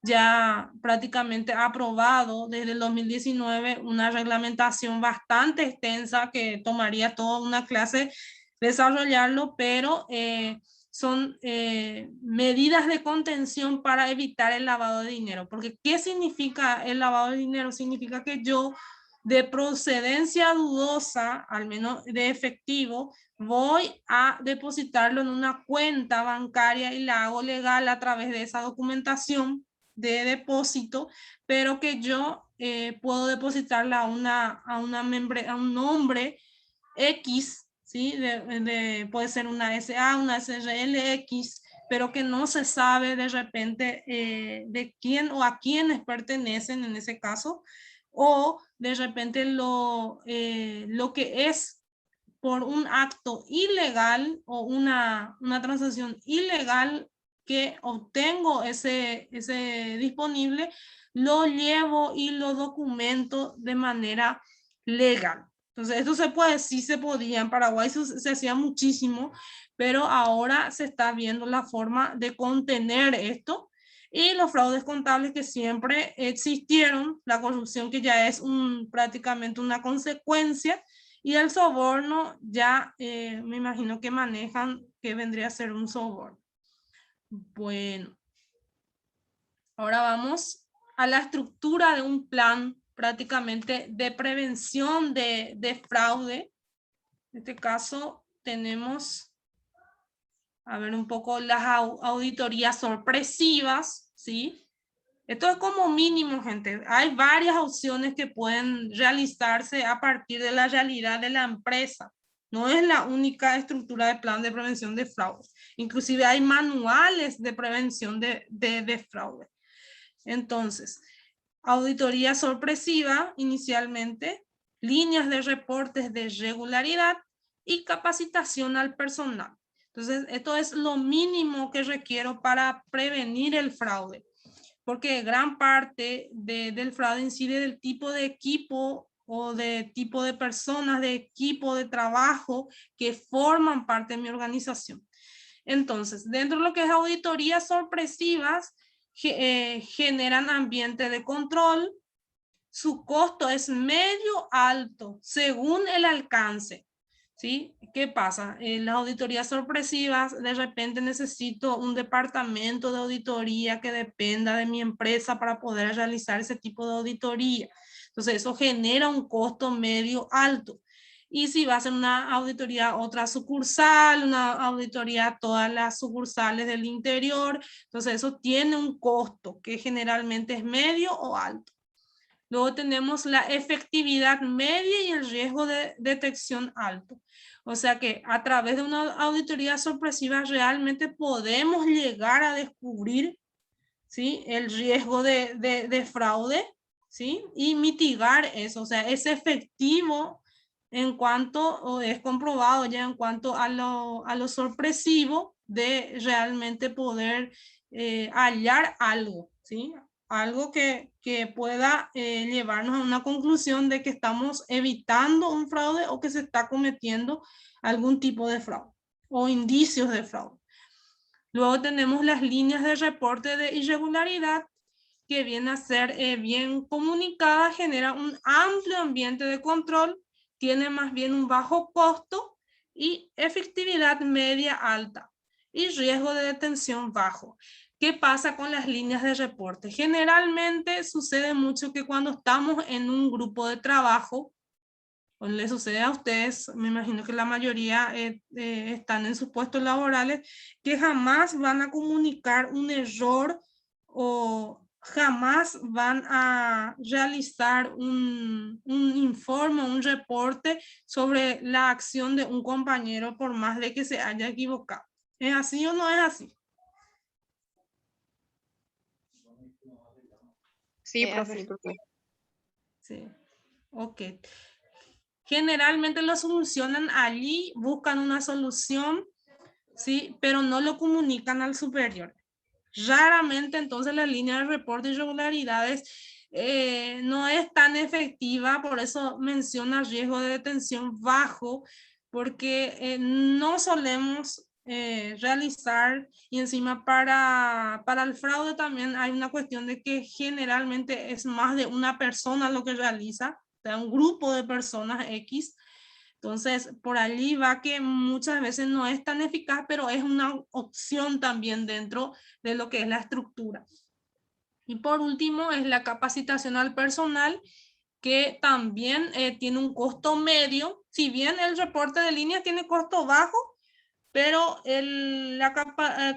ya prácticamente aprobado desde el 2019, una reglamentación bastante extensa que tomaría toda una clase desarrollarlo, pero son medidas de contención para evitar el lavado de dinero. Porque ¿qué significa el lavado de dinero? Significa que yo, de procedencia dudosa, al menos de efectivo, voy a depositarlo en una cuenta bancaria y la hago legal a través de esa documentación de depósito, pero que yo puedo depositarla a un nombre X, ¿sí? Puede ser una SA, una SRLX, pero que no se sabe de repente de quién o a quiénes pertenecen en ese caso, o de repente lo que es por un acto ilegal o una transacción ilegal que obtengo ese disponible, lo llevo y lo documento de manera legal. Entonces, esto se puede, sí se podía, en Paraguay se hacía muchísimo, pero ahora se está viendo la forma de contener esto y los fraudes contables que siempre existieron, la corrupción que ya es prácticamente una consecuencia, y el soborno ya me imagino que manejan que vendría a ser un soborno. Bueno, ahora vamos a la estructura de un plan prácticamente de prevención de fraude. En este caso tenemos, a ver un poco las auditorías sorpresivas, ¿sí? Esto es como mínimo, gente. Hay varias opciones que pueden realizarse a partir de la realidad de la empresa. No es la única estructura de plan de prevención de fraude. Inclusive hay manuales de prevención de fraude. Entonces, auditoría sorpresiva inicialmente, líneas de reportes de regularidad y capacitación al personal. Entonces, esto es lo mínimo que requiero para prevenir el fraude, porque gran parte del fraude incide del tipo de equipo o de tipo de personas, de equipo de trabajo que forman parte de mi organización. Entonces, dentro de lo que es auditorías sorpresivas, generan ambiente de control. Su costo es medio alto según el alcance. ¿Sí? ¿Qué pasa? En las auditorías sorpresivas, de repente necesito un departamento de auditoría que dependa de mi empresa para poder realizar ese tipo de auditoría. Entonces, eso genera un costo medio alto. Y si va a ser una auditoría a otra sucursal, una auditoría a todas las sucursales del interior, entonces eso tiene un costo que generalmente es medio o alto. Luego tenemos la efectividad media y el riesgo de detección alto. O sea que a través de una auditoría sorpresiva realmente podemos llegar a descubrir, ¿sí?, el riesgo de fraude, ¿sí?, y mitigar eso. O sea, es efectivo en cuanto, o es comprobado ya en cuanto a lo sorpresivo de realmente poder hallar algo, ¿sí? Algo que pueda llevarnos a una conclusión de que estamos evitando un fraude o que se está cometiendo algún tipo de fraude o indicios de fraude. Luego tenemos las líneas de reporte de irregularidad, que viene a ser bien comunicada, genera un amplio ambiente de control, tiene más bien un bajo costo y efectividad media alta y riesgo de detención bajo. ¿Qué pasa con las líneas de reporte? Generalmente sucede mucho que cuando estamos en un grupo de trabajo, o le sucede a ustedes, me imagino que la mayoría están en sus puestos laborales, que jamás van a comunicar un error o jamás van a realizar un informe, un reporte sobre la acción de un compañero por más de que se haya equivocado. ¿Es así o no es así? Sí, profe. Sí, ok. Generalmente lo solucionan allí, buscan una solución, ¿sí?, pero no lo comunican al superior. Raramente entonces la línea de reporte de irregularidades no es tan efectiva, por eso menciona riesgo de detención bajo, porque no solemos realizar, y encima para el fraude también hay una cuestión de que generalmente es más de una persona lo que realiza, o sea, un grupo de personas X, Entonces, por allí va que muchas veces no es tan eficaz, pero es una opción también dentro de lo que es la estructura. Y por último, es la capacitación al personal, que también tiene un costo medio. Si bien el reporte de línea tiene costo bajo, pero la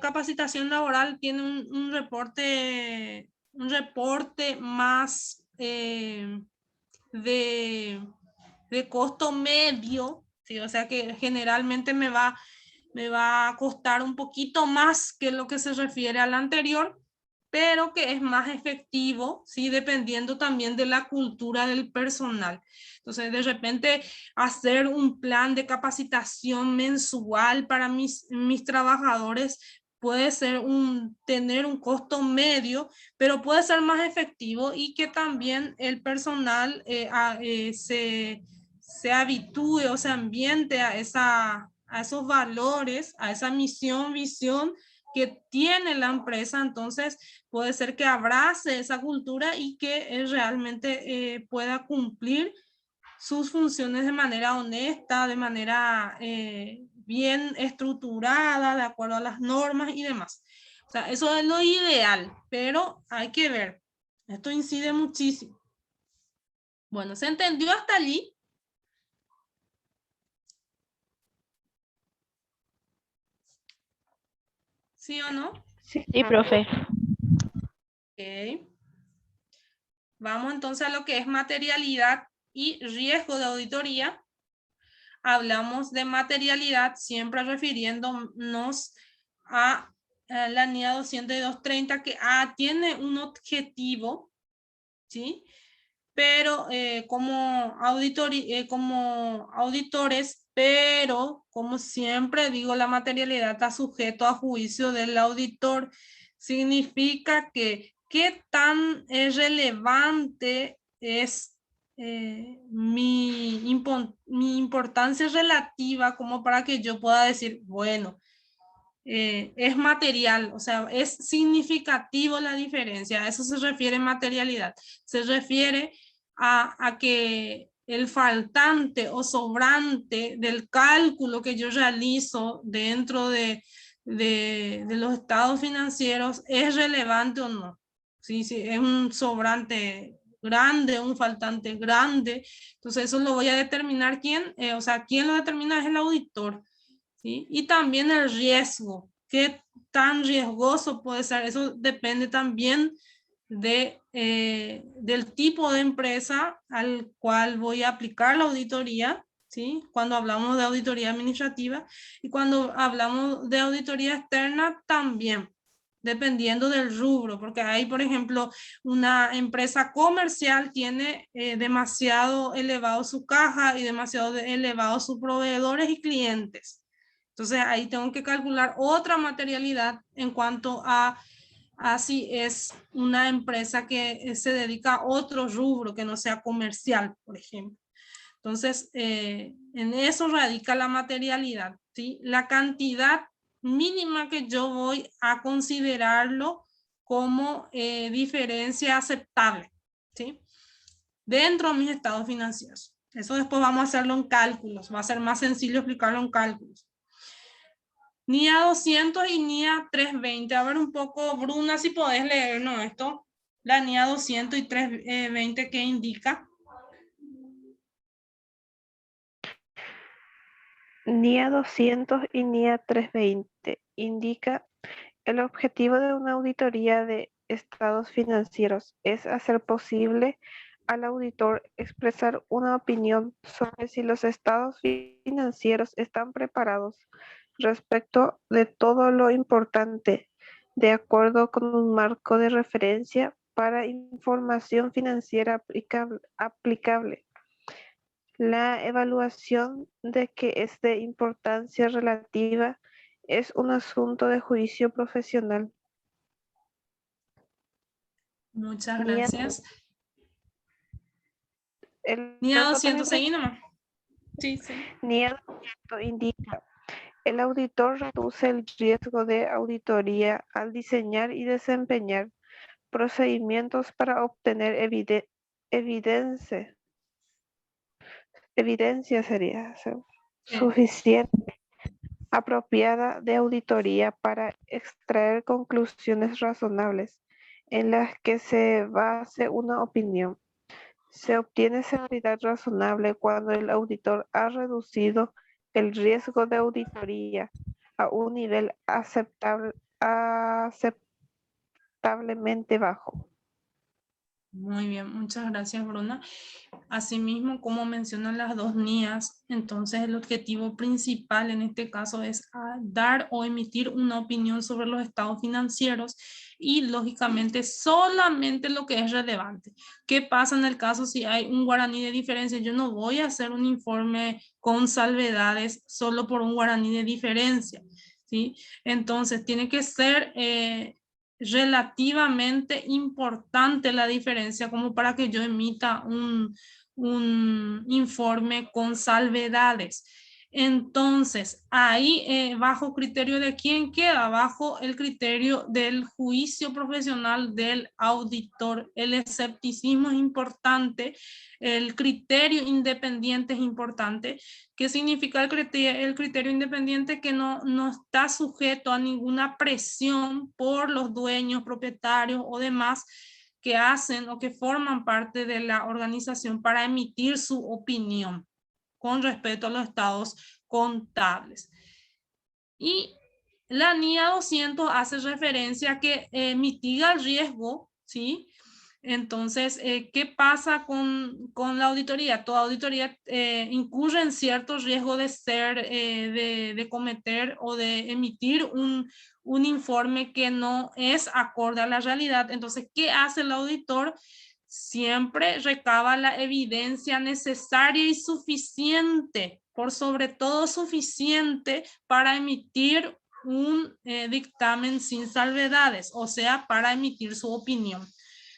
capacitación laboral tiene un reporte más de costo medio, ¿sí? O sea que generalmente me va a costar un poquito más que lo que se refiere al anterior, pero que es más efectivo, ¿sí? Dependiendo también de la cultura del personal. Entonces, de repente, hacer un plan de capacitación mensual para mis trabajadores puede ser tener un costo medio, pero puede ser más efectivo, y que también el personal se habitúe o se ambiente a esos valores, a esa misión, visión que tiene la empresa. Entonces puede ser que abrace esa cultura y que realmente pueda cumplir sus funciones de manera honesta, de manera bien estructurada, de acuerdo a las normas y demás. O sea, eso es lo ideal, pero hay que ver. Esto incide muchísimo. Bueno, ¿se entendió hasta allí? ¿Sí o no? Sí, profe. Ok. Vamos entonces a lo que es materialidad y riesgo de auditoría. Hablamos de materialidad siempre refiriéndonos a la NIA 20230, que tiene un objetivo, ¿sí? Pero como auditores, pero como siempre digo, la materialidad está sujeto a juicio del auditor. Significa que qué tan relevante es mi importancia relativa como para que yo pueda decir, bueno, es material, o sea, es significativo la diferencia. A eso se refiere materialidad. Se refiere a que el faltante o sobrante del cálculo que yo realizo dentro de los estados financieros es relevante o no. Sí, sí, es un sobrante grande, un faltante grande. Entonces eso lo voy a determinar quién, o sea, quién lo determina es el auditor. ¿Sí? Y también el riesgo, qué tan riesgoso puede ser, eso depende también del tipo de empresa al cual voy a aplicar la auditoría, ¿sí? Cuando hablamos de auditoría administrativa, y cuando hablamos de auditoría externa también, dependiendo del rubro, porque hay, por ejemplo, una empresa comercial tiene demasiado elevado su caja y demasiado elevado sus proveedores y clientes. Entonces ahí tengo que calcular otra materialidad en cuanto a si es una empresa que se dedica a otro rubro que no sea comercial, por ejemplo. Entonces, en eso radica la materialidad, ¿sí? La cantidad mínima que yo voy a considerarlo como diferencia aceptable, ¿sí? Dentro de mis estados financieros. Eso después vamos a hacerlo en cálculos. Va a ser más sencillo explicarlo en cálculos. NIA 200 y NIA 320. A ver un poco, Bruna, si podés leernos esto. La NIA 200 y 320, ¿qué indica? NIA 200 y NIA 320 indica el objetivo de una auditoría de estados financieros es hacer posible al auditor expresar una opinión sobre si los estados financieros están preparados respecto de todo lo importante, de acuerdo con un marco de referencia para información financiera aplicable. La evaluación de que es de importancia relativa es un asunto de juicio profesional. Muchas NIA, gracias. el NIA profe 200, también seguí nomás. Sí, sí. NIA 200 indica, el auditor reduce el riesgo de auditoría al diseñar y desempeñar procedimientos para obtener evidencia evidencia sería Sí. suficiente, apropiada de auditoría para extraer conclusiones razonables en las que se base una opinión. Se obtiene seguridad razonable cuando el auditor ha reducido el riesgo de auditoría a un nivel aceptablemente bajo. Muy bien, muchas gracias, Bruna. Asimismo, como mencionan las dos NIAs, entonces el objetivo principal en este caso es dar o emitir una opinión sobre los estados financieros y lógicamente solamente lo que es relevante. ¿Qué pasa en el caso si hay un guaraní de diferencia? Yo no voy a hacer un informe con salvedades solo por un guaraní de diferencia, ¿sí? Entonces tiene que ser relativamente importante la diferencia como para que yo emita un informe con salvedades. Entonces, ahí bajo criterio de quién queda, bajo el criterio del juicio profesional del auditor. El escepticismo es importante, el criterio independiente es importante. ¿Qué significa el criterio independiente? Que no está sujeto a ninguna presión por los dueños, propietarios o demás que hacen o que forman parte de la organización para emitir su opinión con respecto a los estados contables. Y la NIA 200 hace referencia a que mitiga el riesgo, ¿sí? Entonces, ¿qué pasa con la auditoría? Toda auditoría incurre en cierto riesgo de de cometer o de emitir un informe que no es acorde a la realidad. Entonces, ¿qué hace el auditor? Siempre recaba la evidencia necesaria y suficiente, por sobre todo suficiente para emitir un dictamen sin salvedades, o sea, para emitir su opinión.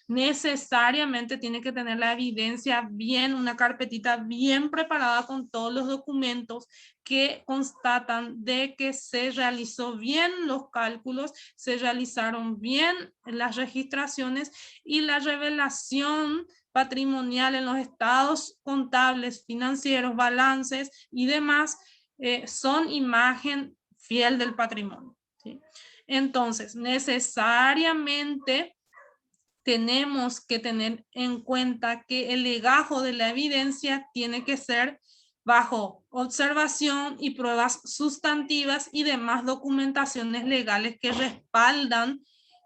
Necesariamente tiene que tener la evidencia bien, una carpetita bien preparada con todos los documentos que constatan de que se realizó bien los cálculos, se realizaron bien las registraciones y la revelación patrimonial en los estados contables, financieros, balances y demás son imagen fiel del patrimonio, ¿sí? Entonces, necesariamente tenemos que tener en cuenta que el legajo de la evidencia tiene que ser bajo observación y pruebas sustantivas y demás documentaciones legales que respaldan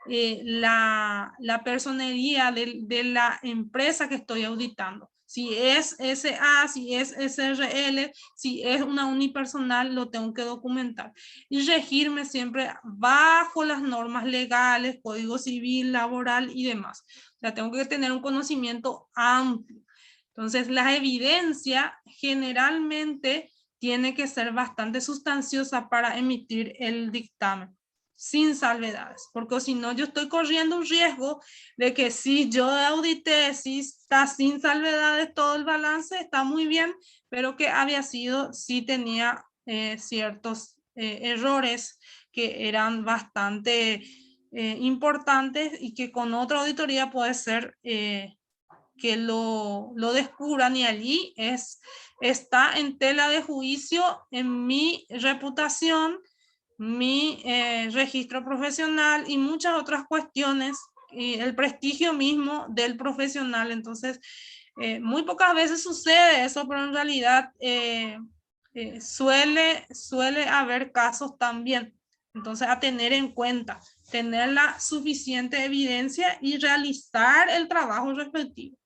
la personería de la empresa que estoy auditando. Si es SA, si es SRL, si es una unipersonal, lo tengo que documentar y regirme siempre bajo las normas legales, código civil, laboral y demás. O sea, tengo que tener un conocimiento amplio. Entonces, la evidencia generalmente tiene que ser bastante sustanciosa para emitir el dictamen, sin salvedades, porque si no, yo estoy corriendo un riesgo de que si yo audité, si está sin salvedades todo el balance, está muy bien, pero que había sido, si tenía ciertos errores que eran bastante importantes y que con otra auditoría puede ser que lo descubran y allí está en tela de juicio en mi reputación, mi registro profesional y muchas otras cuestiones, y el prestigio mismo del profesional. Entonces, muy pocas veces sucede eso, pero en realidad suele haber casos también. Entonces, a tener en cuenta, tener la suficiente evidencia y realizar el trabajo respectivo.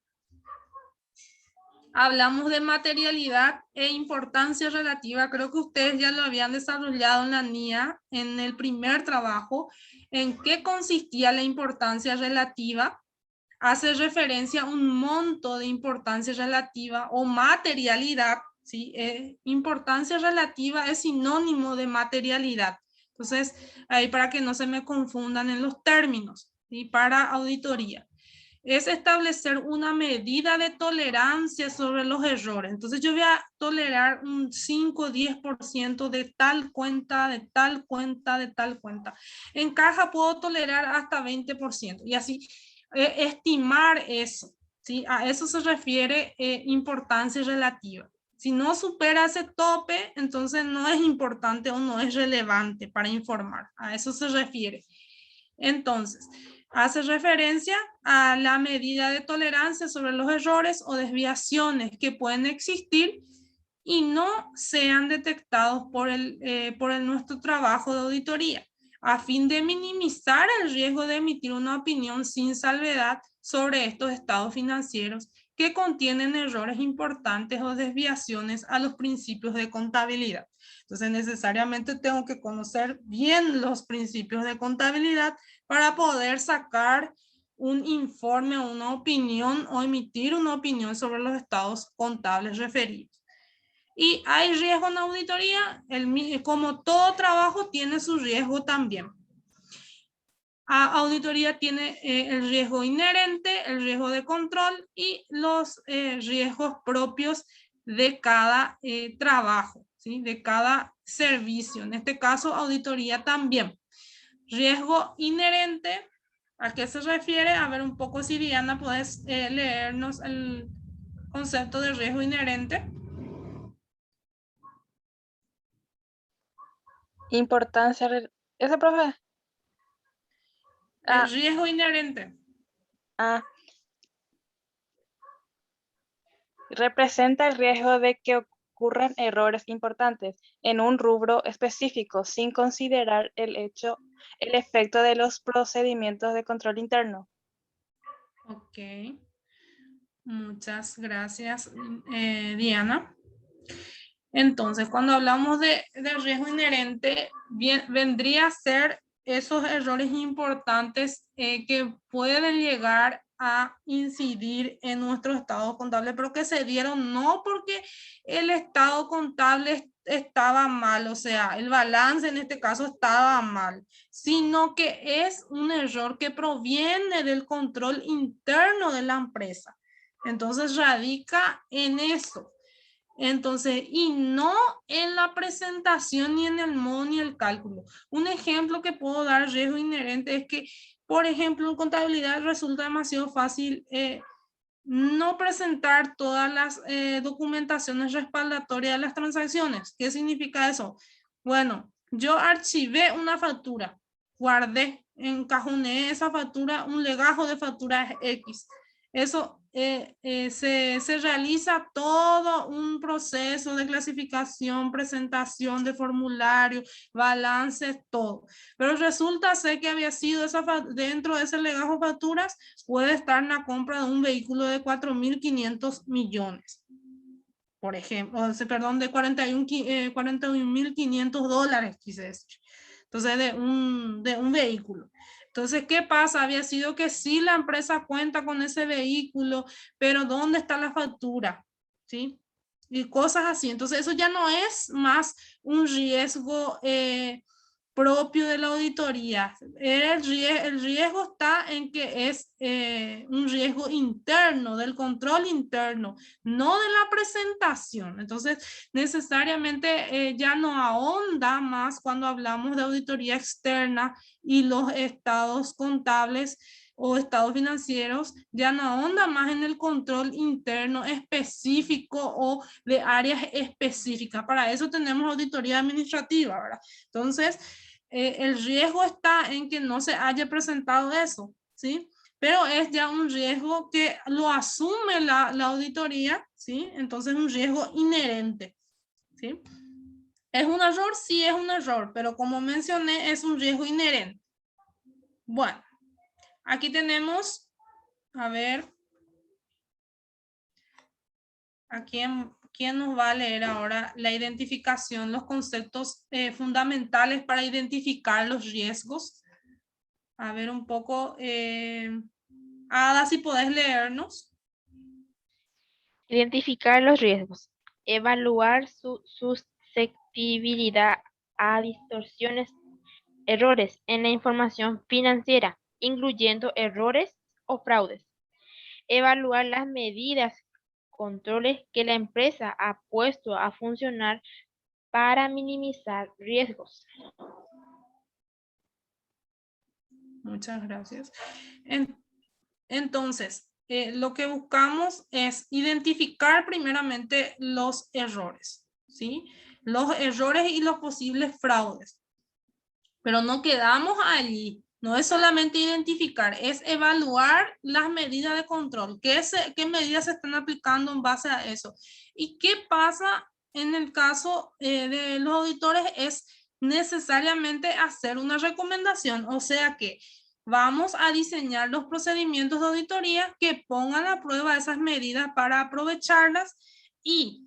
Hablamos de materialidad e importancia relativa. Creo que ustedes ya lo habían desarrollado en la NIA en el primer trabajo. ¿En qué consistía la importancia relativa? Hace referencia a un monto de importancia relativa o materialidad, ¿sí? Importancia relativa es sinónimo de materialidad. Entonces, ahí para que no se me confundan en los términos, ¿sí? Para auditoría es establecer una medida de tolerancia sobre los errores. Entonces yo voy a tolerar un 5 o 10% de tal cuenta, de tal cuenta, de tal cuenta. En caja puedo tolerar hasta 20% y así estimar eso, ¿sí? A eso se refiere importancia relativa. Si no supera ese tope, entonces no es importante o no es relevante para informar. A eso se refiere. Entonces, hace referencia a la medida de tolerancia sobre los errores o desviaciones que pueden existir y no sean detectados por nuestro trabajo de auditoría, a fin de minimizar el riesgo de emitir una opinión sin salvedad sobre estos estados financieros que contienen errores importantes o desviaciones a los principios de contabilidad. Entonces, necesariamente tengo que conocer bien los principios de contabilidad para poder sacar un informe o una opinión o emitir una opinión sobre los estados contables referidos. Y hay riesgo en auditoría, como todo trabajo tiene su riesgo también. Auditoría tiene el riesgo inherente, el riesgo de control y los riesgos propios de cada trabajo, ¿sí? De cada servicio. En este caso, auditoría también. Riesgo inherente, ¿a qué se refiere? A ver un poco si Diana puedes leernos el concepto de riesgo inherente. Importancia. ¿Ese, profe? El riesgo inherente. Representa el riesgo de que ocurran errores importantes en un rubro específico sin considerar el efecto de los procedimientos de control interno. Ok. Muchas gracias, Diana. Entonces, cuando hablamos de riesgo inherente, vendría a ser esos errores importantes que pueden llegar a incidir en nuestro estado contable, pero que se dieron no porque el estado contable estaba mal, o sea, el balance en este caso estaba mal, sino que es un error que proviene del control interno de la empresa. Entonces radica en eso. Entonces, y no en la presentación, ni en el modo, ni el cálculo. Un ejemplo que puedo dar, riesgo inherente, es que, por ejemplo, en contabilidad resulta demasiado fácil no presentar todas las documentaciones respaldatorias de las transacciones. ¿Qué significa eso? Bueno, yo archivé una factura, guardé, encajoné esa factura, un legajo de factura X. Eso se realiza todo un proceso de clasificación, presentación de formulario, balances, todo. Pero resulta ser que había sido dentro de ese legajo facturas, puede estar en la compra de un vehículo de 4.500 millones. Por ejemplo, perdón, de 41.500 dólares, quise decir. Entonces, de un vehículo. Entonces, ¿qué pasa? Había sido que sí, la empresa cuenta con ese vehículo, pero ¿dónde está la factura? ¿Sí? Y cosas así. Entonces, eso ya no es más un riesgo propio de la auditoría. El riesgo está en que es un riesgo interno, del control interno, no de la presentación. Entonces, necesariamente ya no ahonda más cuando hablamos de auditoría externa y los estados contables o estados financieros, ya no ahonda más en el control interno específico o de áreas específicas. Para eso tenemos auditoría administrativa, ¿verdad? Entonces, el riesgo está en que no se haya presentado eso, ¿sí? Pero es ya un riesgo que lo asume la auditoría, ¿sí? Entonces, un riesgo inherente, ¿sí? ¿Es un error? Sí, es un error, pero como mencioné, es un riesgo inherente. Bueno, aquí tenemos, a ver, ¿quién nos va a leer ahora la identificación, los conceptos fundamentales para identificar los riesgos? A ver un poco, Ada, si podés leernos. Identificar los riesgos. Evaluar su susceptibilidad a distorsiones, errores en la información financiera, incluyendo errores o fraudes. Evaluar las medidas, controles que la empresa ha puesto a funcionar para minimizar riesgos. Muchas gracias. Entonces, lo que buscamos es identificar primeramente los errores, ¿sí? Los errores y los posibles fraudes. Pero no quedamos allí. No es solamente identificar, es evaluar las medidas de control. ¿Qué medidas se están aplicando en base a eso? ¿Y qué pasa en el caso de los auditores? Es necesariamente hacer una recomendación. O sea que vamos a diseñar los procedimientos de auditoría que pongan a prueba esas medidas para aprovecharlas y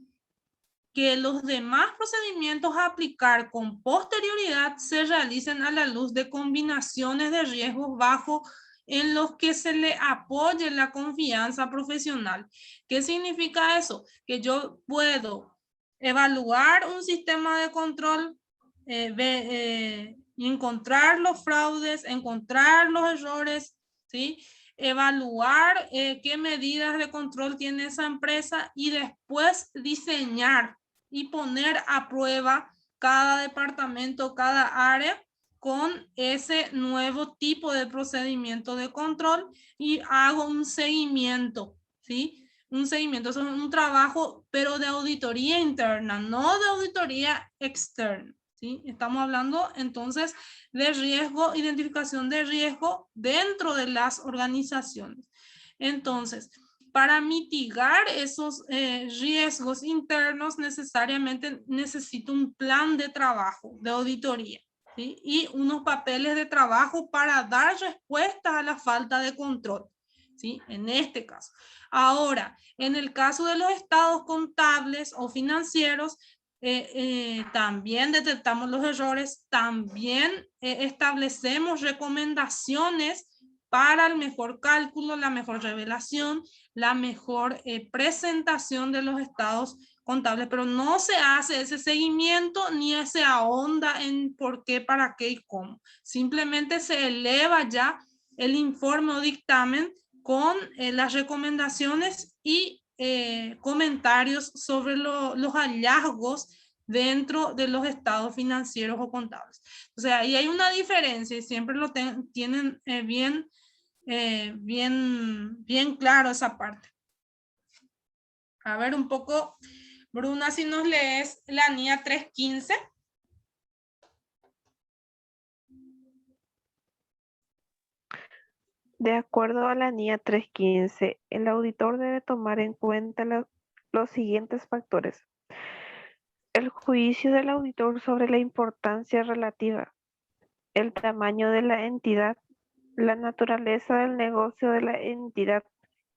que los demás procedimientos a aplicar con posterioridad se realicen a la luz de combinaciones de riesgos bajos en los que se le apoye la confianza profesional. ¿Qué significa eso? Que yo puedo evaluar un sistema de control, encontrar los fraudes, encontrar los errores, ¿sí? Evaluar qué medidas de control tiene esa empresa y después diseñar y poner a prueba cada departamento, cada área con ese nuevo tipo de procedimiento de control y hago un seguimiento, ¿sí? Un seguimiento, eso es un trabajo, pero de auditoría interna, no de auditoría externa, ¿sí? Estamos hablando entonces de riesgo, identificación de riesgo dentro de las organizaciones. Entonces, para mitigar esos riesgos internos, necesariamente necesito un plan de trabajo, de auditoría, ¿sí? Y unos papeles de trabajo para dar respuesta a la falta de control, ¿sí? En este caso. Ahora, en el caso de los estados contables o financieros, también detectamos los errores, también establecemos recomendaciones para el mejor cálculo, la mejor revelación, la mejor presentación de los estados contables, pero no se hace ese seguimiento ni se ahonda en por qué, para qué y cómo. Simplemente se eleva ya el informe o dictamen con las recomendaciones y comentarios sobre los hallazgos dentro de los estados financieros o contables. O sea, ahí hay una diferencia y siempre lo tienen bien claro esa parte. A ver un poco, Bruna, si nos lees la NIA 315. De acuerdo a la NIA 315, el auditor debe tomar en cuenta los siguientes factores. El juicio del auditor sobre la importancia relativa, el tamaño de la entidad, la naturaleza del negocio de la entidad,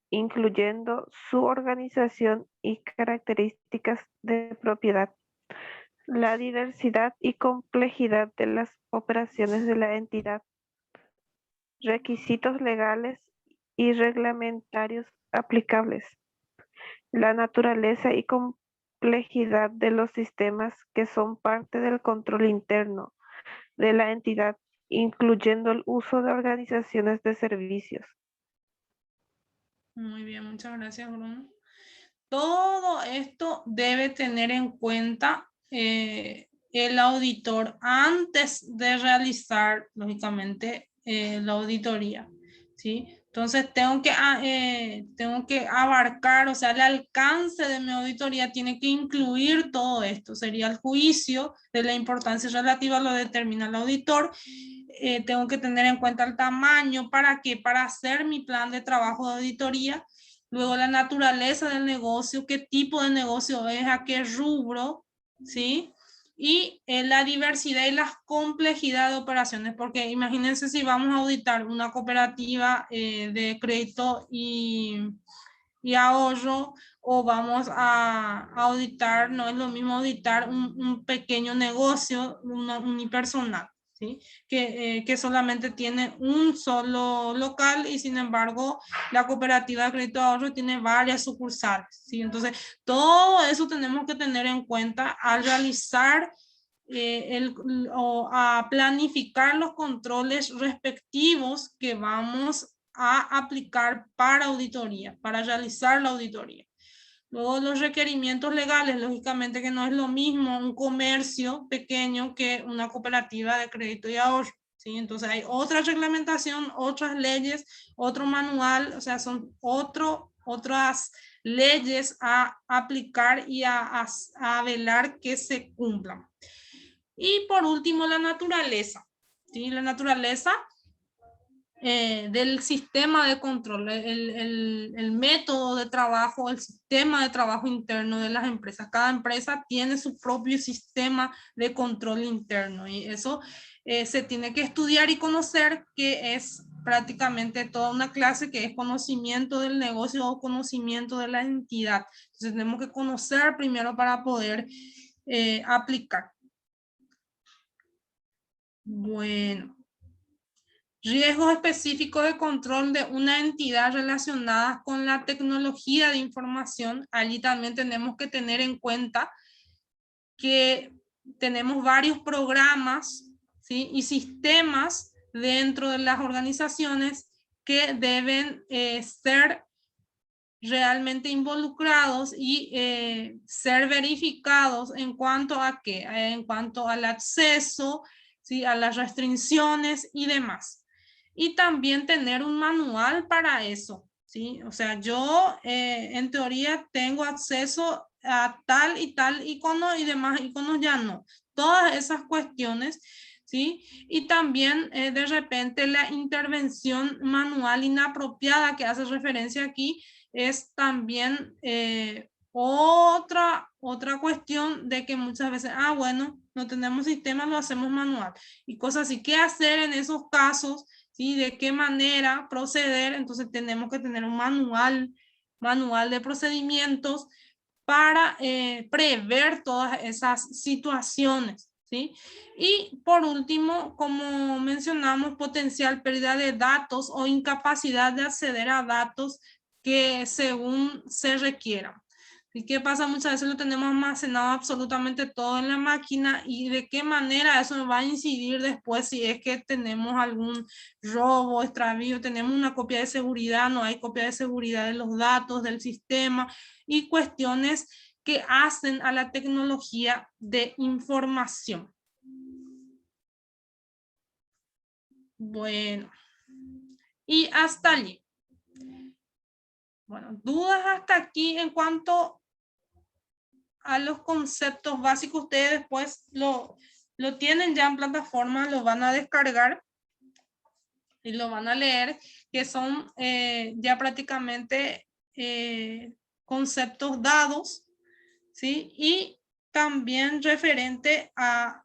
incluyendo su organización y características de propiedad, la diversidad y complejidad de las operaciones de la entidad, requisitos legales y reglamentarios aplicables, la naturaleza y complejidad de los sistemas que son parte del control interno de la entidad, incluyendo el uso de organizaciones de servicios. Muy bien, muchas gracias, Bruno. Todo esto debe tener en cuenta el auditor antes de realizar, lógicamente, la auditoría, ¿sí? Entonces tengo que abarcar, o sea, el alcance de mi auditoría tiene que incluir todo esto. Sería el juicio de la importancia relativa, lo determina el auditor. Tengo que tener en cuenta el tamaño, ¿para qué? Para hacer mi plan de trabajo de auditoría. Luego la naturaleza del negocio, qué tipo de negocio es, a qué rubro, ¿sí? Y la diversidad y la complejidad de operaciones, porque imagínense si vamos a auditar una cooperativa de crédito y ahorro, o vamos a auditar, no es lo mismo auditar un pequeño negocio, unipersonal, ¿sí? Que solamente tiene un solo local y sin embargo la cooperativa de crédito de ahorro tiene varias sucursales, ¿sí? Entonces todo eso tenemos que tener en cuenta al realizar o a planificar los controles respectivos que vamos a aplicar para auditoría, para realizar la auditoría. Luego los requerimientos legales, lógicamente que no es lo mismo un comercio pequeño que una cooperativa de crédito y ahorro, ¿sí? Entonces hay otra reglamentación, otras leyes, otro manual, o sea, son otras leyes a aplicar y a velar que se cumplan. Y por último, la naturaleza, ¿sí? La naturaleza del sistema de control, el método de trabajo, el sistema de trabajo interno de las empresas. Cada empresa tiene su propio sistema de control interno y eso se tiene que estudiar y conocer, que es prácticamente toda una clase que es conocimiento del negocio o conocimiento de la entidad. Entonces tenemos que conocer primero para poder aplicar. Bueno. Riesgos específicos de control de una entidad relacionadas con la tecnología de información. Allí también tenemos que tener en cuenta que tenemos varios programas, ¿sí? Y sistemas dentro de las organizaciones que deben ser realmente involucrados y ser verificados en cuanto a qué, en cuanto al acceso, ¿sí? A las restricciones y demás. Y también tener un manual para eso, ¿sí? O sea, yo en teoría tengo acceso a tal y tal icono y demás iconos ya no. Todas esas cuestiones, ¿sí? Y también de repente la intervención manual inapropiada que hace referencia aquí es también otra cuestión de que muchas veces, bueno, no tenemos sistema, lo hacemos manual y cosas así. ¿Qué hacer en esos casos? ¿Sí? ¿De qué manera proceder? Entonces tenemos que tener un manual de procedimientos para prever todas esas situaciones, ¿sí? Y por último, como mencionamos, potencial pérdida de datos o incapacidad de acceder a datos que según se requieran. ¿Y qué pasa? Muchas veces lo tenemos almacenado absolutamente todo en la máquina y de qué manera eso va a incidir después si es que tenemos algún robo, extravío, tenemos una copia de seguridad, no hay copia de seguridad de los datos del sistema y cuestiones que hacen a la tecnología de información. Bueno, y hasta allí. Bueno, dudas hasta aquí en cuanto a los conceptos básicos. Ustedes después lo tienen ya en plataforma, lo van a descargar y lo van a leer, que son ya prácticamente conceptos dados, ¿sí? Y también referente a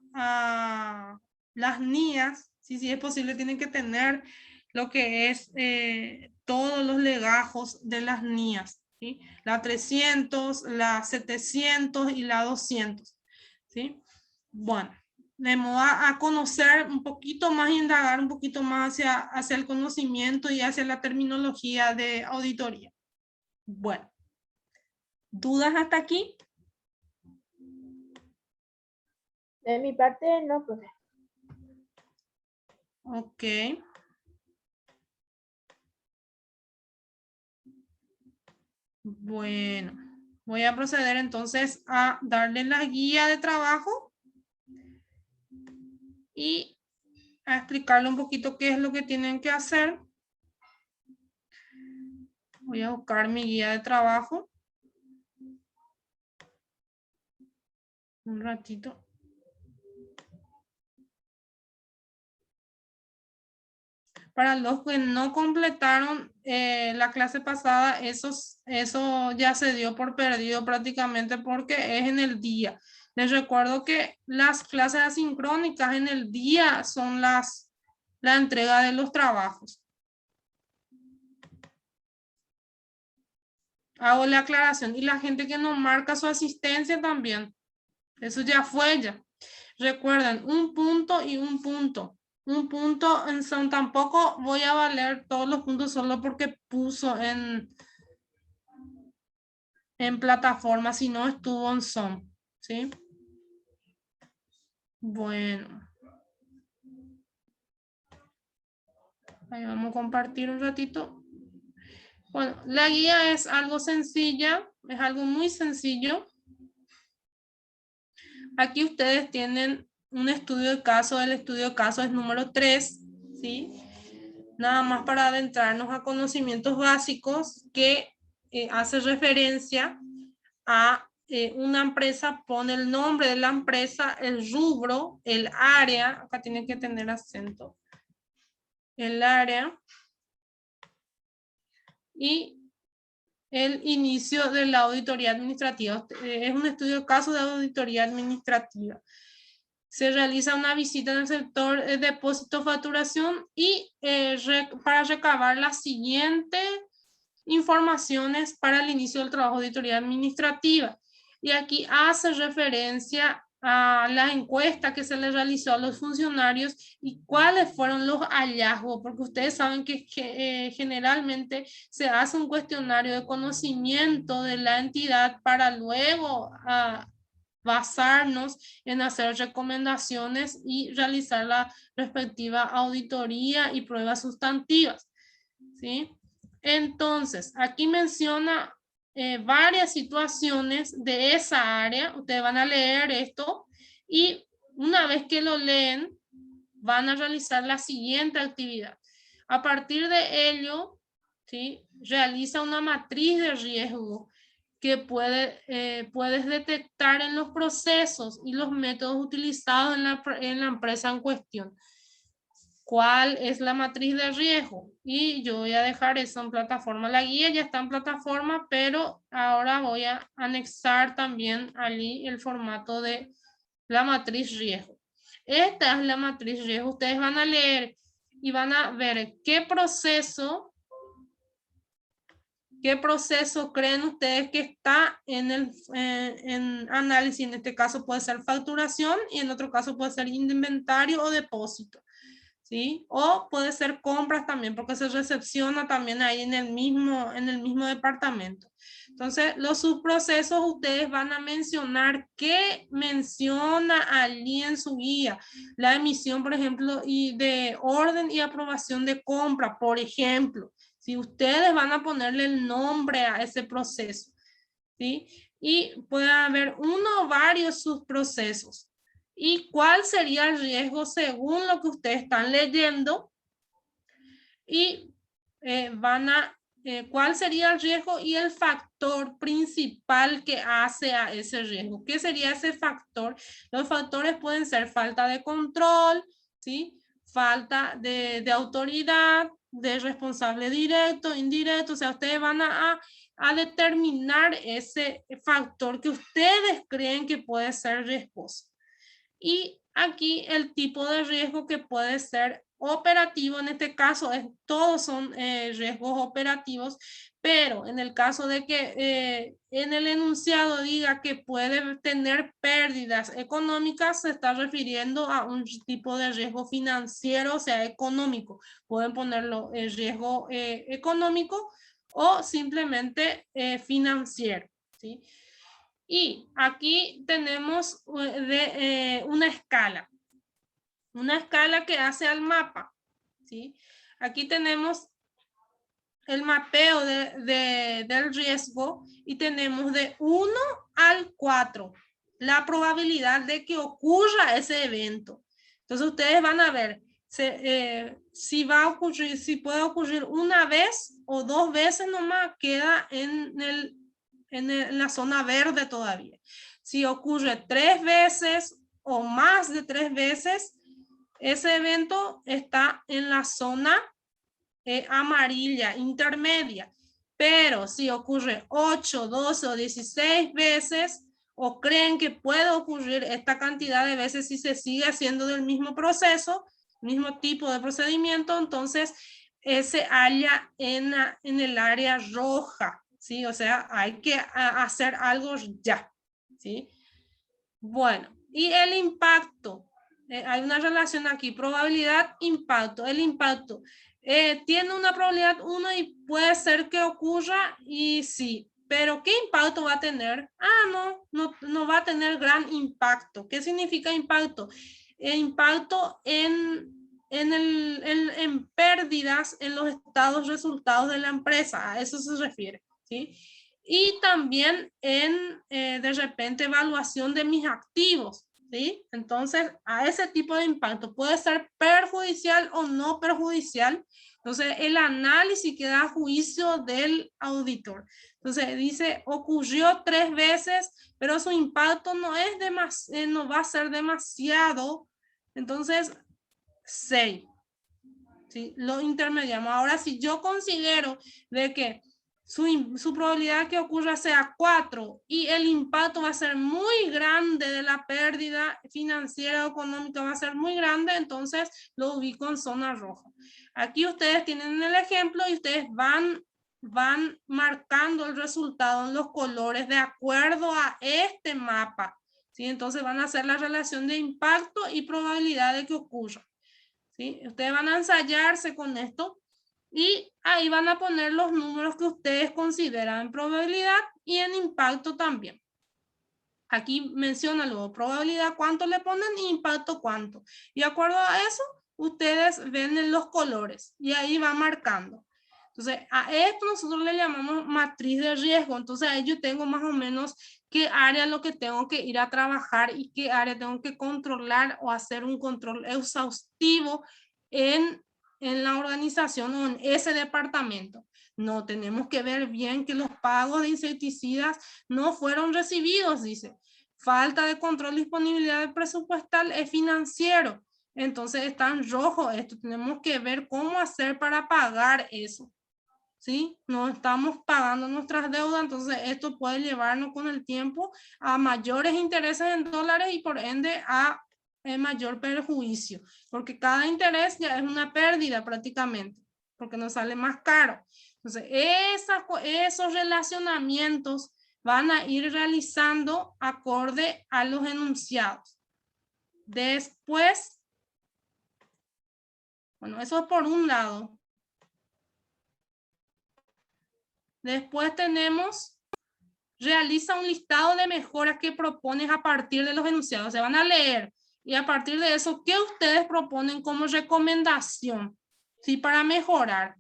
las NIAs, ¿sí? Si es posible, tienen que tener lo que es todos los legajos de las NIAs, ¿sí? La 300, la 700 y la 200, ¿sí? Bueno, vamos a conocer un poquito más y indagar un poquito más hacia el conocimiento y hacia la terminología de auditoría. Bueno, ¿dudas hasta aquí? De mi parte, no, profe. Ok. Bueno, voy a proceder entonces a darle la guía de trabajo y a explicarle un poquito qué es lo que tienen que hacer. Voy a buscar mi guía de trabajo. Un ratito. Para los que no completaron la clase pasada, eso ya se dio por perdido prácticamente porque es en el día. Les recuerdo que las clases asincrónicas en el día son la entrega de los trabajos. Hago la aclaración. Y la gente que no marca su asistencia también. Eso ya fue ya. Recuerden, un punto y un punto. Un punto en Zoom. Tampoco voy a valer todos los puntos solo porque puso en plataforma, si no estuvo en Zoom. ¿Sí? Bueno. Ahí vamos a compartir un ratito. Bueno, la guía es algo sencilla, es algo muy sencillo. Aquí ustedes tienen un estudio de caso. El estudio de caso es número 3, ¿sí? Nada más para adentrarnos a conocimientos básicos que hace referencia a una empresa, pone el nombre de la empresa, el rubro, el área, acá tiene que tener acento, el área, y el inicio de la auditoría administrativa. Es un estudio de caso de auditoría administrativa. Se realiza una visita en el sector depósito facturación y para recabar las siguientes informaciones para el inicio del trabajo de auditoría administrativa. Y aquí hace referencia a la encuesta que se le realizó a los funcionarios y cuáles fueron los hallazgos, porque ustedes saben que generalmente se hace un cuestionario de conocimiento de la entidad para luego basarnos en hacer recomendaciones y realizar la respectiva auditoría y pruebas sustantivas, ¿sí? Entonces, aquí menciona varias situaciones de esa área. Ustedes van a leer esto y una vez que lo leen, van a realizar la siguiente actividad. A partir de ello, ¿sí? Realiza una matriz de riesgo que puedes detectar en los procesos y los métodos utilizados en la empresa en cuestión. ¿Cuál es la matriz de riesgo? Y yo voy a dejar eso en plataforma. La guía ya está en plataforma, pero ahora voy a anexar también allí el formato de la matriz riesgo. Esta es la matriz riesgo. Ustedes van a leer y van a ver qué proceso creen ustedes que está en análisis. En este caso puede ser facturación y en otro caso puede ser inventario o depósito, ¿sí? O puede ser compras también, porque se recepciona también ahí en el mismo departamento. Entonces, los subprocesos ustedes van a mencionar qué menciona allí en su guía. La emisión, por ejemplo, y de orden y aprobación de compra, por ejemplo. Si ustedes van a ponerle el nombre a ese proceso, ¿sí? Y puede haber uno o varios subprocesos. ¿Y cuál sería el riesgo según lo que ustedes están leyendo? Y ¿cuál sería el riesgo y el factor principal que hace a ese riesgo? ¿Qué sería ese factor? Los factores pueden ser falta de control, ¿sí? Falta de autoridad, de responsable directo, indirecto. O sea, ustedes van a determinar ese factor que ustedes creen que puede ser riesgoso. Y aquí el tipo de riesgo que puede ser operativo, en este caso todos son riesgos operativos, pero en el caso de que en el enunciado diga que puede tener pérdidas económicas, se está refiriendo a un tipo de riesgo financiero, o sea, económico. Pueden ponerlo riesgo económico o simplemente financiero, ¿sí? Y aquí tenemos una escala que hace al mapa, ¿sí? Aquí tenemos el mapeo del riesgo y tenemos de 1 al 4 la probabilidad de que ocurra ese evento. Entonces ustedes van a ver si va a ocurrir, si puede ocurrir una vez o 2 veces nomás, queda en la zona verde todavía. Si ocurre 3 veces o más de 3 veces, ese evento está en la zona amarilla, intermedia. Pero si ocurre 8, 12 o 16 veces, o creen que puede ocurrir esta cantidad de veces si se sigue haciendo del mismo proceso, mismo tipo de procedimiento, entonces se halla en el área roja, ¿sí? O sea, hay que hacer algo ya, ¿sí? Bueno, y el impacto. Hay una relación aquí, probabilidad, impacto. El impacto tiene una probabilidad 1 y puede ser que ocurra y sí, pero ¿qué impacto va a tener? No va a tener gran impacto. ¿Qué significa impacto? Impacto en pérdidas en los estados resultados de la empresa, a eso se refiere, ¿sí? Y también en, de repente, evaluación de mis activos, ¿sí? Entonces, a ese tipo de impacto puede ser perjudicial o no perjudicial. Entonces, el análisis queda a juicio del auditor. Entonces, dice, ocurrió 3 veces, pero su impacto no no va a ser demasiado. Entonces, 6. ¿Sí? Lo intermediamos. Ahora, si yo considero de que su probabilidad que ocurra sea 4 y el impacto va a ser muy grande de la pérdida financiera o económica, va a ser muy grande, entonces lo ubico en zona roja. Aquí ustedes tienen el ejemplo y ustedes van marcando el resultado en los colores de acuerdo a este mapa, ¿sí? Entonces van a hacer la relación de impacto y probabilidad de que ocurra, ¿sí? Ustedes van a ensayarse con esto y ahí van a poner los números que ustedes consideran en probabilidad y en impacto también. Aquí menciona luego probabilidad cuánto le ponen y impacto cuánto. Y de acuerdo a eso, ustedes ven en los colores y ahí va marcando. Entonces, a esto nosotros le llamamos matriz de riesgo. Entonces, ahí yo tengo más o menos qué área es lo que tengo que ir a trabajar y qué área tengo que controlar o hacer un control exhaustivo en la organización o en ese departamento. No, tenemos que ver bien que los pagos de insecticidas no fueron recibidos, dice. Falta de control, disponibilidad presupuestal es financiero. Entonces está en rojo esto. Tenemos que ver cómo hacer para pagar eso. ¿Sí? No estamos pagando nuestras deudas, entonces esto puede llevarnos con el tiempo a mayores intereses en dólares y por ende a mayor perjuicio, porque cada interés ya es una pérdida prácticamente, porque nos sale más caro. Entonces, esos relacionamientos van a ir realizando acorde a los enunciados. Después, bueno, eso es por un lado. Después tenemos, realiza un listado de mejoras que propones a partir de los enunciados. Se van a leer y a partir de eso, ¿qué ustedes proponen como recomendación? ¿Sí? Para mejorar.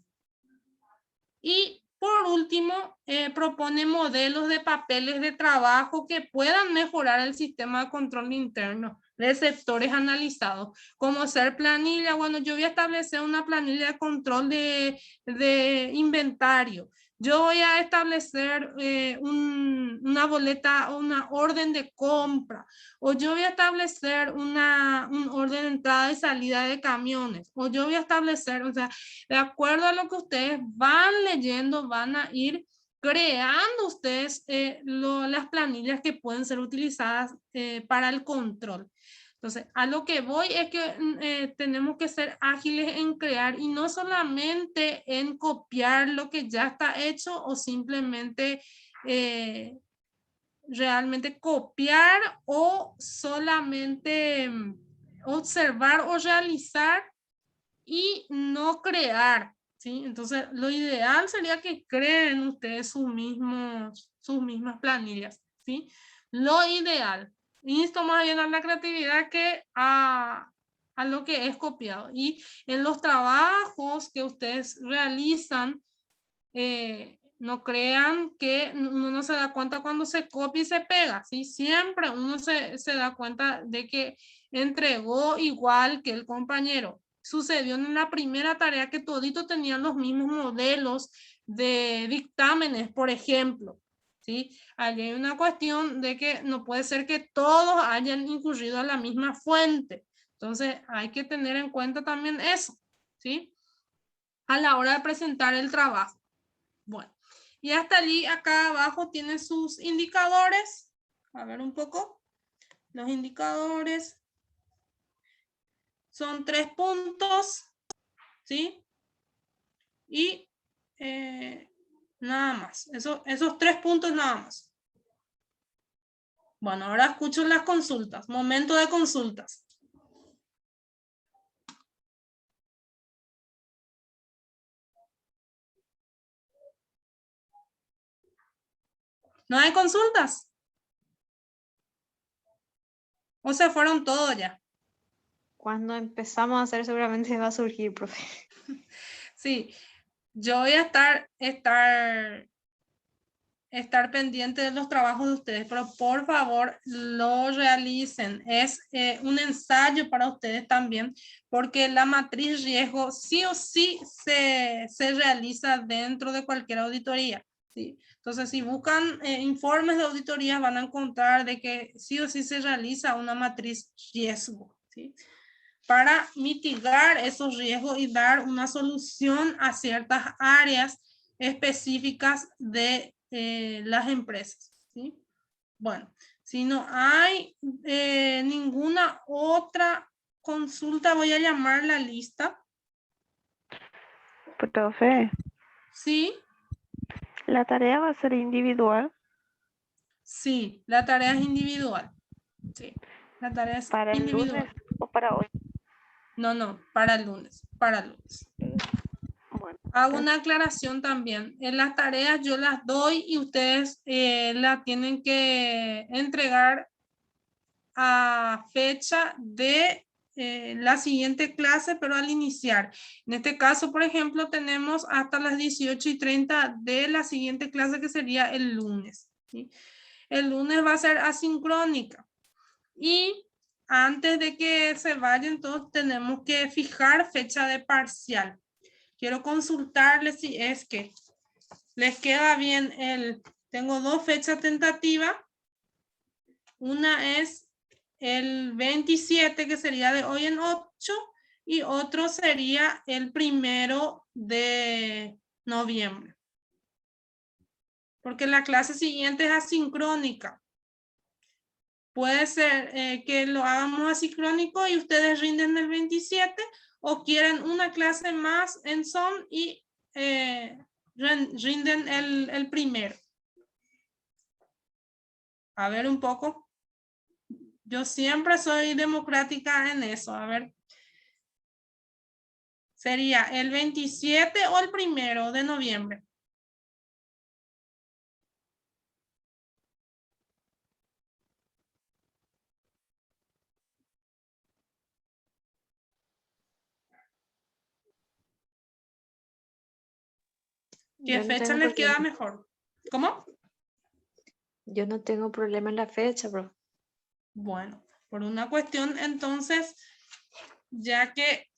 Y por último, propone modelos de papeles de trabajo que puedan mejorar el sistema de control interno de sectores analizados, como ser planilla. Bueno, yo voy a establecer una planilla de control de inventario. Yo voy a establecer una boleta o una orden de compra, o yo voy a establecer un orden de entrada y salida de camiones, o yo voy a establecer, o sea, de acuerdo a lo que ustedes van leyendo, van a ir creando ustedes las planillas que pueden ser utilizadas para el control. Entonces, a lo que voy es que tenemos que ser ágiles en crear y no solamente en copiar lo que ya está hecho o simplemente realmente copiar o solamente observar o realizar y no crear, ¿sí? Entonces, lo ideal sería que creen ustedes sus mismas planillas, ¿sí? Lo ideal. Insto más bien a la creatividad que a lo que es copiado. Y en los trabajos que ustedes realizan, no crean que uno no se da cuenta cuando se copia y se pega, ¿sí? Siempre uno se da cuenta de que entregó igual que el compañero. Sucedió en la primera tarea que toditos tenían los mismos modelos de dictámenes, por ejemplo, ¿sí? Allí hay una cuestión de que no puede ser que todos hayan incurrido a la misma fuente. Entonces hay que tener en cuenta también eso, ¿sí? A la hora de presentar el trabajo. Bueno, y hasta allí acá abajo tiene sus indicadores. A ver un poco. Los indicadores son 3 puntos, ¿sí? Y nada más. Esos 3 puntos nada más. Bueno, ahora escucho las consultas. Momento de consultas. ¿No hay consultas? ¿O se fueron todos ya? Cuando empezamos a hacer seguramente va a surgir, profe. Sí, yo voy a estar estar pendiente de los trabajos de ustedes, pero por favor lo realicen. Es un ensayo para ustedes también, porque la matriz riesgo sí o sí se realiza dentro de cualquier auditoría. ¿Sí? Entonces, si buscan informes de auditoría, van a encontrar de que sí o sí se realiza una matriz riesgo, ¿sí? Para mitigar esos riesgos y dar una solución a ciertas áreas específicas de las empresas, ¿sí? Bueno, si no hay ninguna otra consulta, voy a llamar la lista. Profe, ¿Sí? ¿la tarea va a ser individual Sí, la tarea es individual. Sí, la tarea es para el individual. lunes o para hoy? No, para el lunes, para el lunes. Bueno, Hago una aclaración también. En las tareas yo las doy y ustedes la tienen que entregar a fecha de la siguiente clase, pero al iniciar. En este caso, por ejemplo, tenemos hasta las 18:30 de la siguiente clase, que sería el lunes, ¿sí? El lunes va a ser asincrónica. Y antes de que se vayan todos, tenemos que fijar fecha de parcial. Quiero consultarles si es que les queda bien tengo dos fechas tentativas. Una es el 27, que sería de hoy en 8, y otro sería el 1 de noviembre. Porque la clase siguiente es asincrónica. Puede ser que lo hagamos asincrónico y ustedes rinden el 27, o quieren una clase más en Zoom y rinden el primero. A ver un poco. Yo siempre soy democrática en eso. A ver. ¿Sería el 27 o el 1 de noviembre? ¿Qué fecha les queda mejor? ¿Cómo? Yo no tengo problema en la fecha, bro. Bueno, por una cuestión, entonces, ya que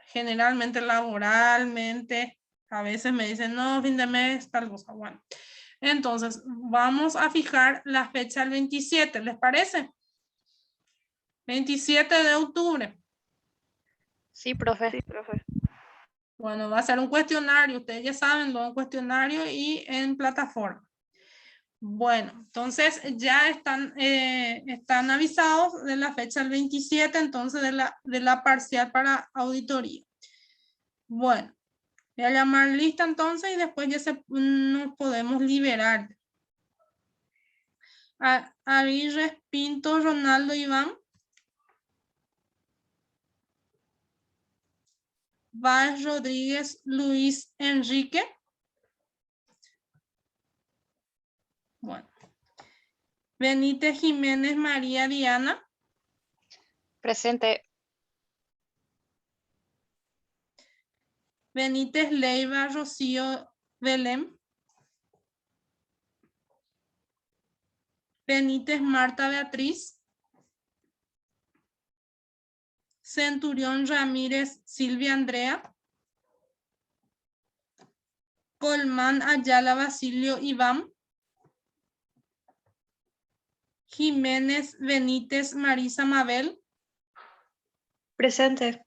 generalmente laboralmente, a veces me dicen, no, fin de mes, tal cosa. Bueno, entonces vamos a fijar la fecha el 27, ¿les parece? 27 de octubre. Sí, profe. sí, profe. Bueno, va a ser un cuestionario, ustedes ya saben, un cuestionario y en plataforma. Bueno, entonces ya están avisados de la fecha del 27, entonces de la parcial para auditoría. Bueno, voy a llamar lista entonces y después ya nos podemos liberar. Aguirre, Pinto, Ronaldo, Iván. Valls, Rodríguez, Luis, Enrique. Bueno. Benítez, Jiménez, María, Diana. Presente. Benítez, Leiva, Rocío, Belén. Benítez, Marta, Beatriz. Centurión, Ramírez, Silvia, Andrea. Colmán, Ayala, Basilio, Iván. Jiménez, Benítez, Marisa, Mabel. Presente.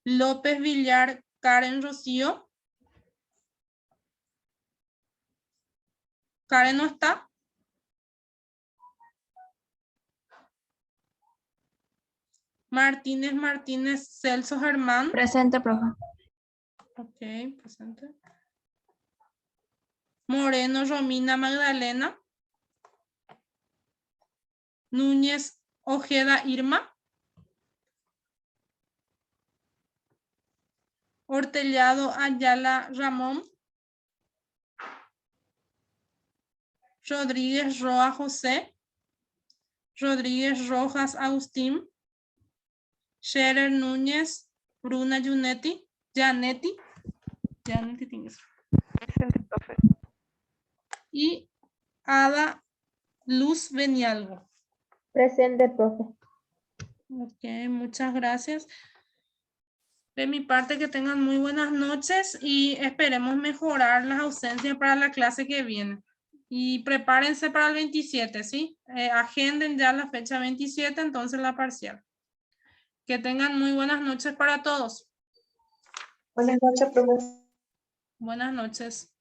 López, Villar, Karen, Rocío. Karen no está. Martínez, Celso, Germán. Presente, profe. Ok, presente. Moreno, Romina, Magdalena. Núñez, Ojeda, Irma. Hortellado, Ayala, Ramón. Rodríguez, Roa, José. Rodríguez, Rojas, Agustín. Scherer, Núñez, Bruna, Janetti. Janetti tiene que ser. Presente, profe. Y Ada Luz Benialgo. Presente, profe. Ok, muchas gracias. De mi parte, que tengan muy buenas noches y esperemos mejorar las ausencias para la clase que viene. Y prepárense para el 27, ¿sí? Agenden ya la fecha 27, entonces la parcial. Que tengan muy buenas noches para todos. Buenas noches, profesor. Buenas noches.